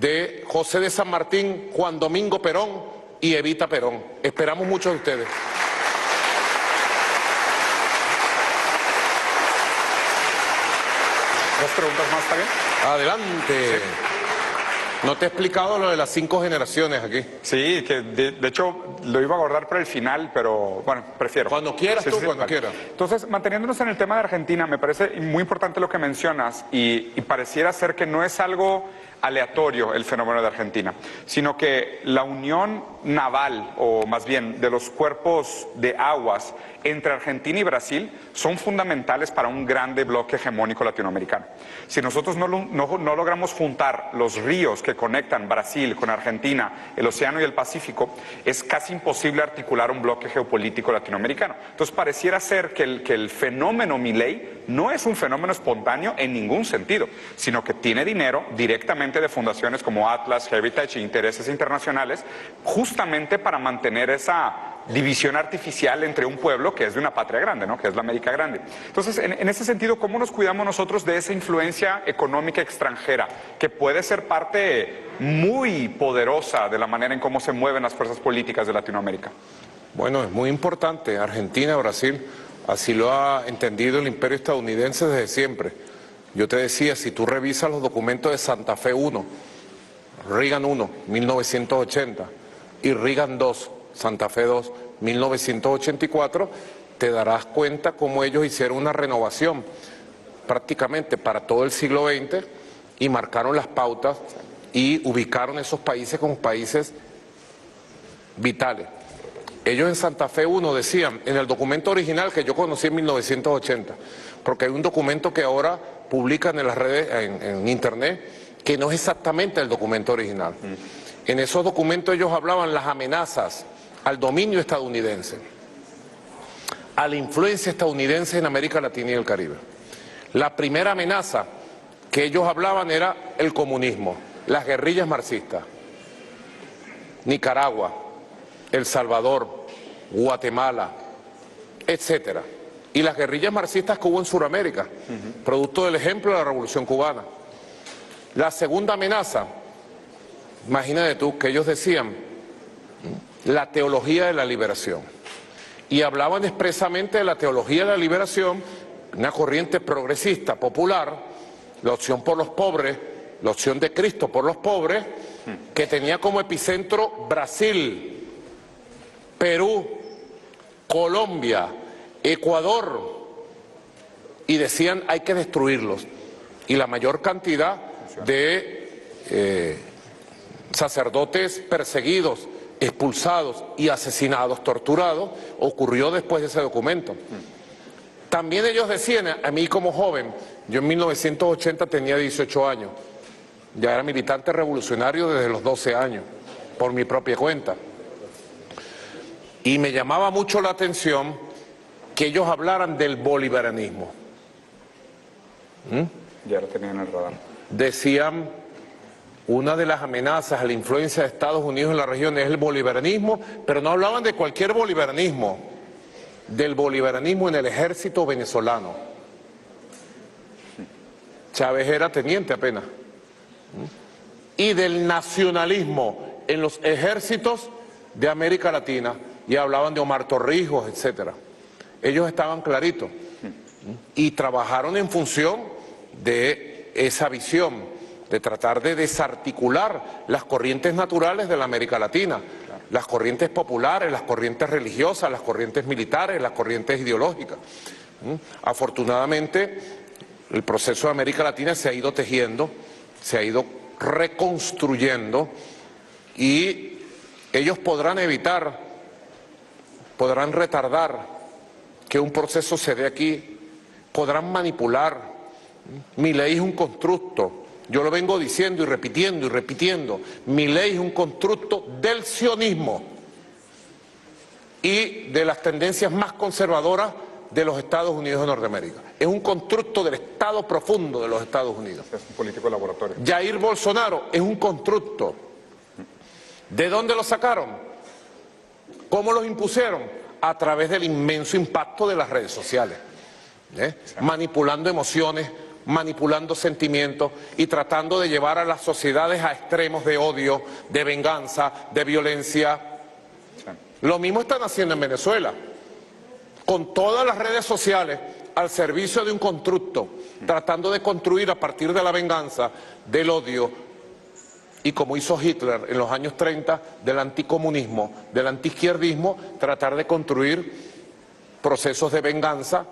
de José de San Martín, Juan Domingo Perón y Evita Perón. Esperamos mucho de ustedes. ¿Dos preguntas más, está bien? Adelante. Sí. No te he explicado lo de las 5 generaciones aquí. Sí, que de hecho lo iba a abordar para el final, pero bueno, prefiero. Cuando quieras tú, cuando quieras. Entonces, manteniéndonos en el tema de Argentina, me parece muy importante lo que mencionas y pareciera ser que no es algo aleatorio el fenómeno de Argentina, sino que la unión naval, o más bien de los cuerpos de aguas entre Argentina y Brasil, son fundamentales para un grande bloque hegemónico latinoamericano. Si nosotros no logramos juntar los ríos que conectan Brasil con Argentina, el océano y el Pacífico, es casi imposible articular un bloque geopolítico latinoamericano. Entonces pareciera ser que el fenómeno Milei no es un fenómeno espontáneo en ningún sentido, sino que tiene dinero directamente de fundaciones como Atlas, Heritage e intereses internacionales, justamente para mantener esa división artificial entre un pueblo que es de una patria grande, ¿no? Que es la América Grande. Entonces, en ese sentido, ¿cómo nos cuidamos nosotros de esa influencia económica extranjera que puede ser parte muy poderosa de la manera en cómo se mueven las fuerzas políticas de Latinoamérica? Bueno, es muy importante. Argentina, Brasil, así lo ha entendido el imperio estadounidense desde siempre. Yo te decía, si tú revisas los documentos de Santa Fe I, Reagan I, 1980, y Reagan II, Santa Fe II, 1984, te darás cuenta cómo ellos hicieron una renovación prácticamente para todo el siglo XX y marcaron las pautas y ubicaron esos países como países vitales. Ellos en Santa Fe I decían, en el documento original que yo conocí en 1980, porque hay un documento que ahora publican en las redes, en internet, que no es exactamente el documento original. En esos documentos ellos hablaban las amenazas al dominio estadounidense, a la influencia estadounidense en América Latina y el Caribe. La primera amenaza que ellos hablaban era el comunismo, las guerrillas marxistas, Nicaragua, El Salvador, Guatemala, etcétera. Y las guerrillas marxistas que hubo en Sudamérica, producto del ejemplo de la Revolución Cubana. La segunda amenaza, imagínate tú, que ellos decían, la teología de la liberación. Y hablaban expresamente de la teología de la liberación, una corriente progresista, popular, la opción por los pobres, la opción de Cristo por los pobres, que tenía como epicentro Brasil, Perú, Colombia, Ecuador, y decían hay que destruirlos. Y la mayor cantidad de sacerdotes perseguidos, expulsados y asesinados, torturados, ocurrió después de ese documento. También ellos decían, a mí como joven, yo en 1980 tenía 18 años, ya era militante revolucionario desde los 12 años, por mi propia cuenta. Y me llamaba mucho la atención que ellos hablaran del bolivarianismo. Ya lo tenían en el radar. Decían, una de las amenazas a la influencia de Estados Unidos en la región es el bolivarianismo, pero no hablaban de cualquier bolivarianismo. del bolivarianismo en el ejército venezolano. Chávez era teniente apenas. Y del nacionalismo en los ejércitos de América Latina, y hablaban de Omar Torrijos, etcétera. Ellos estaban claritos y trabajaron en función de esa visión, de tratar de desarticular las corrientes naturales de la América Latina, las corrientes populares, las corrientes religiosas, las corrientes militares, las corrientes ideológicas. Afortunadamente, el proceso de América Latina se ha ido tejiendo, se ha ido reconstruyendo, y ellos podrán evitar, podrán retardar que un proceso se dé aquí, podrán manipular. Milei es un constructo, yo lo vengo diciendo y repitiendo, Milei es un constructo del sionismo y de las tendencias más conservadoras de los Estados Unidos de Norteamérica. Es un constructo del Estado profundo de los Estados Unidos. Es un político de laboratorio. Jair Bolsonaro es un constructo. ¿De dónde lo sacaron? ¿Cómo los impusieron? A través del inmenso impacto de las redes sociales. Manipulando emociones, manipulando sentimientos y tratando de llevar a las sociedades a extremos de odio, de venganza, de violencia. Lo mismo están haciendo en Venezuela, con todas las redes sociales al servicio de un constructo, tratando de construir a partir de la venganza, del odio, y como hizo Hitler en los años 30, del anticomunismo, del antiizquierdismo, tratar de construir procesos de venganza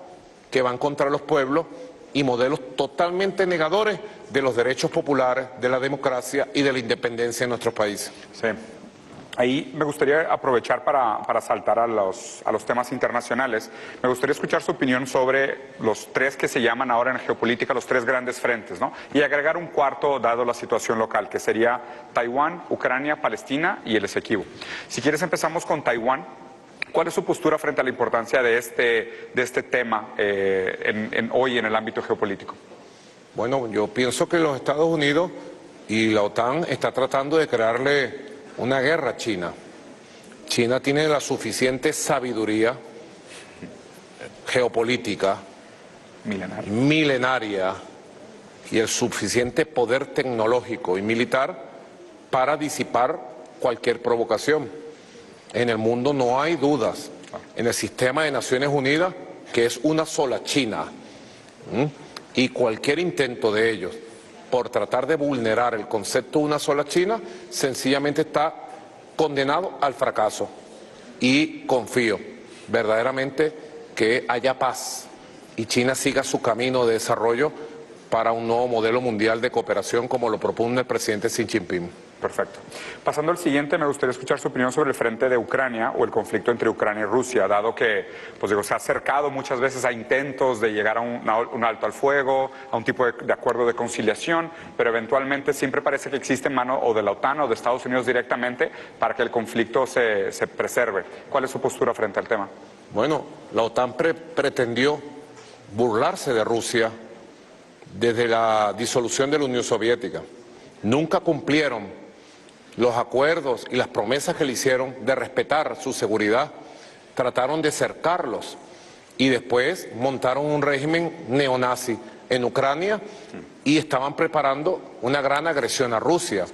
que van contra los pueblos y modelos totalmente negadores de los derechos populares, de la democracia y de la independencia en nuestros países. Sí. Ahí me gustaría aprovechar para saltar a los temas internacionales. Me gustaría escuchar su opinión sobre los tres que se llaman ahora en geopolítica los tres grandes frentes, ¿no? Y agregar un cuarto dado la situación local, que sería Taiwán, Ucrania, Palestina y el Esequibo. Si quieres empezamos con Taiwán. ¿Cuál es su postura frente a la importancia de este tema hoy en el ámbito geopolítico? Bueno, yo pienso que los Estados Unidos y la OTAN está tratando de crearle una guerra a China. China tiene la suficiente sabiduría geopolítica, milenaria, y el suficiente poder tecnológico y militar para disipar cualquier provocación. En el mundo no hay dudas, en el sistema de Naciones Unidas, que es una sola China, y cualquier intento de ellos por tratar de vulnerar el concepto de una sola China, sencillamente está condenado al fracaso. Y confío verdaderamente que haya paz y China siga su camino de desarrollo para un nuevo modelo mundial de cooperación como lo propone el presidente Xi Jinping. Perfecto. Pasando al siguiente, me gustaría escuchar su opinión sobre el frente de Ucrania o el conflicto entre Ucrania y Rusia, dado que se ha acercado muchas veces a intentos de llegar a un alto al fuego, a un tipo de acuerdo de conciliación, pero eventualmente siempre parece que existe mano o de la OTAN o de Estados Unidos directamente para que el conflicto se preserve. ¿Cuál es su postura frente al tema? Bueno, la OTAN pretendió burlarse de Rusia desde la disolución de la Unión Soviética. Nunca cumplieron los acuerdos y las promesas que le hicieron de respetar su seguridad. Trataron de cercarlos y después montaron un régimen neonazi en Ucrania y estaban preparando una gran agresión a Rusia.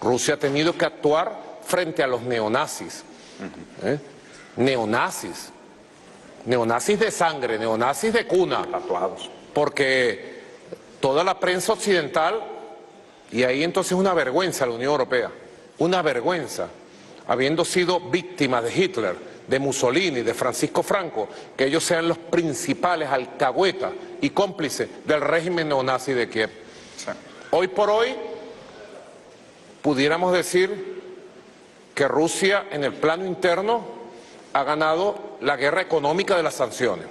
Rusia ha tenido que actuar frente a los neonazis. Neonazis de sangre, neonazis de cuna. Tatuados. Porque toda la prensa occidental, y ahí entonces una vergüenza a la Unión Europea, una vergüenza, habiendo sido víctimas de Hitler, de Mussolini, de Francisco Franco, que ellos sean los principales alcahuetas y cómplices del régimen neonazi de Kiev. Sí. Hoy por hoy, pudiéramos decir que Rusia en el plano interno ha ganado la guerra económica de las sanciones.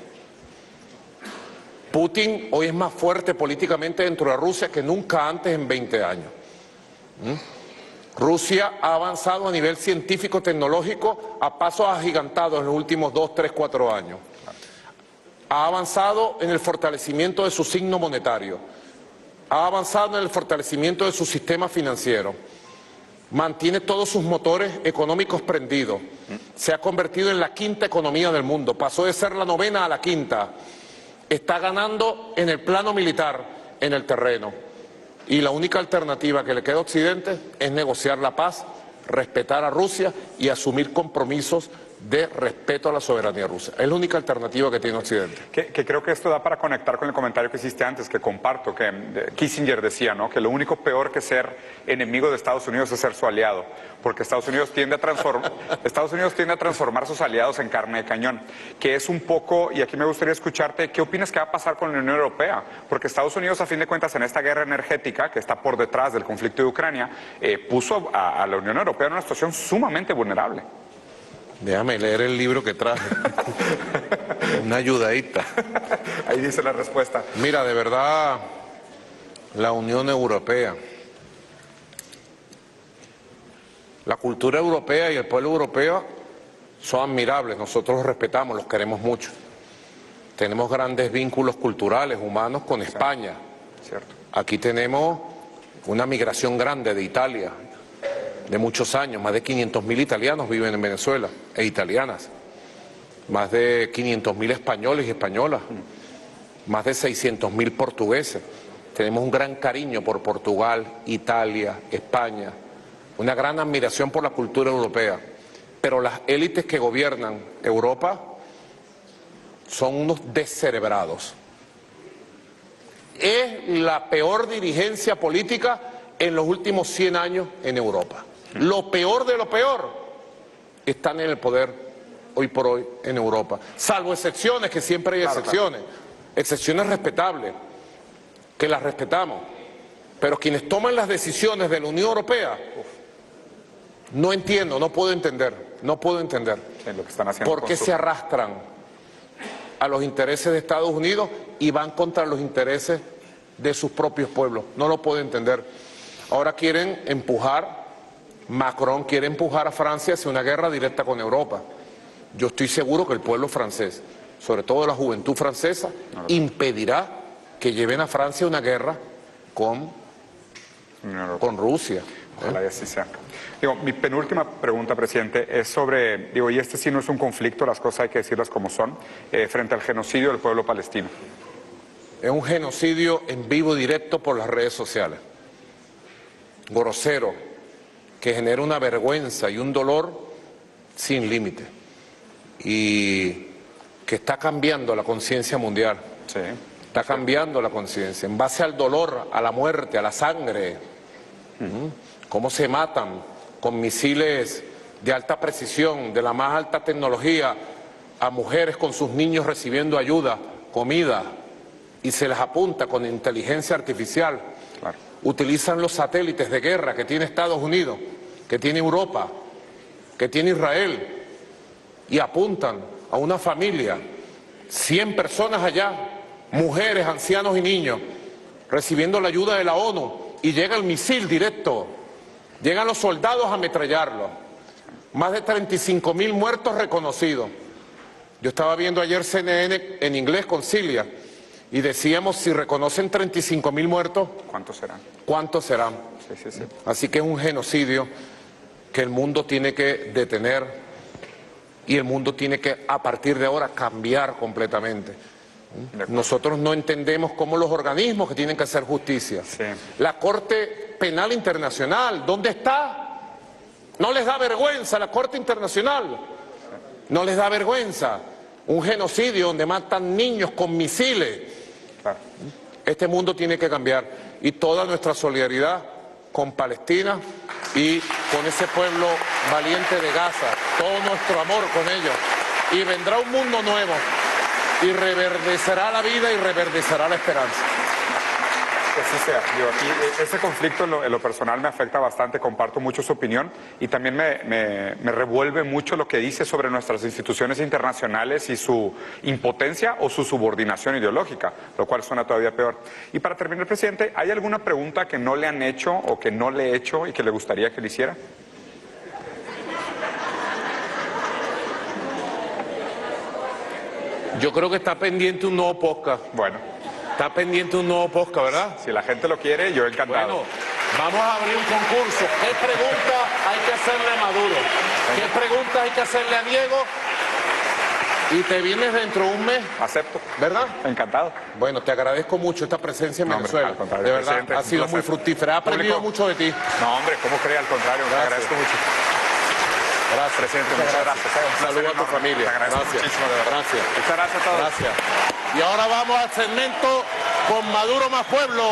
Putin hoy es más fuerte políticamente dentro de Rusia que nunca antes en 20 años. Rusia ha avanzado a nivel científico-tecnológico a pasos agigantados en los últimos 2, 3, 4 años. Ha avanzado en el fortalecimiento de su signo monetario. Ha avanzado en el fortalecimiento de su sistema financiero. Mantiene todos sus motores económicos prendidos. se ha convertido en la quinta economía del mundo, pasó de ser la novena a la quinta, está ganando en el plano militar, en el terreno. Y la única alternativa que le queda a Occidente es negociar la paz, respetar a Rusia y asumir compromisos de respeto a la soberanía rusa. Es la única alternativa que tiene Occidente. Que creo que esto da para conectar con el comentario que hiciste antes, que comparto, que Kissinger decía, ¿no?, que lo único peor que ser enemigo de Estados Unidos es ser su aliado, porque Estados Unidos tiende a transformar sus aliados en carne de cañón, que es un poco, y aquí me gustaría escucharte, ¿qué opinas que va a pasar con la Unión Europea? Porque Estados Unidos, a fin de cuentas, en esta guerra energética que está por detrás del conflicto de Ucrania, puso a la Unión Europea en una situación sumamente vulnerable. Déjame leer el libro que traje. Una ayudadita. Ahí dice la respuesta. Mira, de verdad, la Unión Europea, la cultura europea y el pueblo europeo son admirables. Nosotros los respetamos, los queremos mucho. Tenemos grandes vínculos culturales, humanos con España. Cierto. Aquí tenemos una migración grande de Italia, de muchos años. Más de 500.000 italianos viven en Venezuela, e italianas. Más de 500.000 españoles y españolas. Más de 600.000 portugueses. Tenemos un gran cariño por Portugal, Italia, España. Una gran admiración por la cultura europea. Pero las élites que gobiernan Europa son unos descerebrados. Es la peor dirigencia política en los últimos 100 años en Europa. Lo peor de lo peor están en el poder hoy por hoy en Europa. Salvo excepciones, que siempre hay excepciones. Excepciones respetables, que las respetamos. Pero quienes toman las decisiones de la Unión Europea, no entiendo, no puedo entender. Lo que están haciendo ¿Por qué se arrastran a los intereses de Estados Unidos y van contra los intereses de sus propios pueblos? No lo puedo entender. Ahora quieren empujar, Macron quiere empujar a Francia hacia una guerra directa con Europa. Yo estoy seguro que el pueblo francés, sobre todo la juventud francesa, impedirá que lleven a Francia una guerra con Rusia. Ojalá y así sea. Mi penúltima pregunta, presidente, es sobre, y este sí no es un conflicto, las cosas hay que decirlas como son, frente al genocidio del pueblo palestino. Es un genocidio en vivo directo por las redes sociales. Grosero, que genera una vergüenza y un dolor sin límite. Y que está cambiando la conciencia mundial. Sí. Está cambiando la conciencia. En base al dolor, a la muerte, a la sangre. Cómo se matan con misiles de alta precisión, de la más alta tecnología, a mujeres con sus niños recibiendo ayuda, comida, y se les apunta con inteligencia artificial. Claro. Utilizan los satélites de guerra que tiene Estados Unidos, que tiene Europa, que tiene Israel, y apuntan a una familia, 100 personas allá, mujeres, ancianos y niños, recibiendo la ayuda de la ONU, y llega el misil directo, llegan los soldados a ametrallarlo. Más de 35.000 muertos reconocidos. Yo estaba viendo ayer CNN en inglés con Cilia, y decíamos, si reconocen 35.000 muertos, ¿cuántos serán? ¿Cuántos serán? Sí. Así que es un genocidio que el mundo tiene que detener y el mundo tiene que, a partir de ahora, cambiar completamente. Nosotros no entendemos cómo los organismos que tienen que hacer justicia, la Corte Penal Internacional, ¿dónde está? No les da vergüenza la Corte Internacional, no les da vergüenza. Un genocidio donde matan niños con misiles. Este mundo tiene que cambiar, y toda nuestra solidaridad con Palestina y con ese pueblo valiente de Gaza, todo nuestro amor con ellos. Y vendrá un mundo nuevo, y reverdecerá la vida y reverdecerá la esperanza. Que así sea. Aquí ese conflicto en lo personal me afecta bastante, comparto mucho su opinión, y también me revuelve mucho lo que dice sobre nuestras instituciones internacionales y su impotencia o su subordinación ideológica, lo cual suena todavía peor. Y para terminar, presidente, ¿hay alguna pregunta que no le han hecho o que no le he hecho y que le gustaría que le hiciera? Yo creo que está pendiente un nuevo podcast. Bueno. Está pendiente un nuevo podcast, ¿verdad? Si la gente lo quiere, yo encantado. Bueno, Vamos a abrir un concurso. ¿Qué preguntas hay que hacerle a Maduro? ¿Qué preguntas hay que hacerle a Diego? Y te vienes dentro de un mes, Acepto. ¿verdad? Encantado. Bueno, te agradezco mucho esta presencia en No, hombre, Venezuela. al contrario, De verdad, presidente, ha un sido muy placer. fructífera. He aprendido Público. mucho de ti. No, hombre, ¿cómo cree? Al contrario, te Gracias. agradezco mucho. Gracias. Presidente, muchas gracias. Un saludo a tu familia. Te agradezco Gracias. muchísimo, de verdad. Gracias. Muchas gracias a todos. Gracias. Y ahora vamos al segmento con Maduro más Pueblo.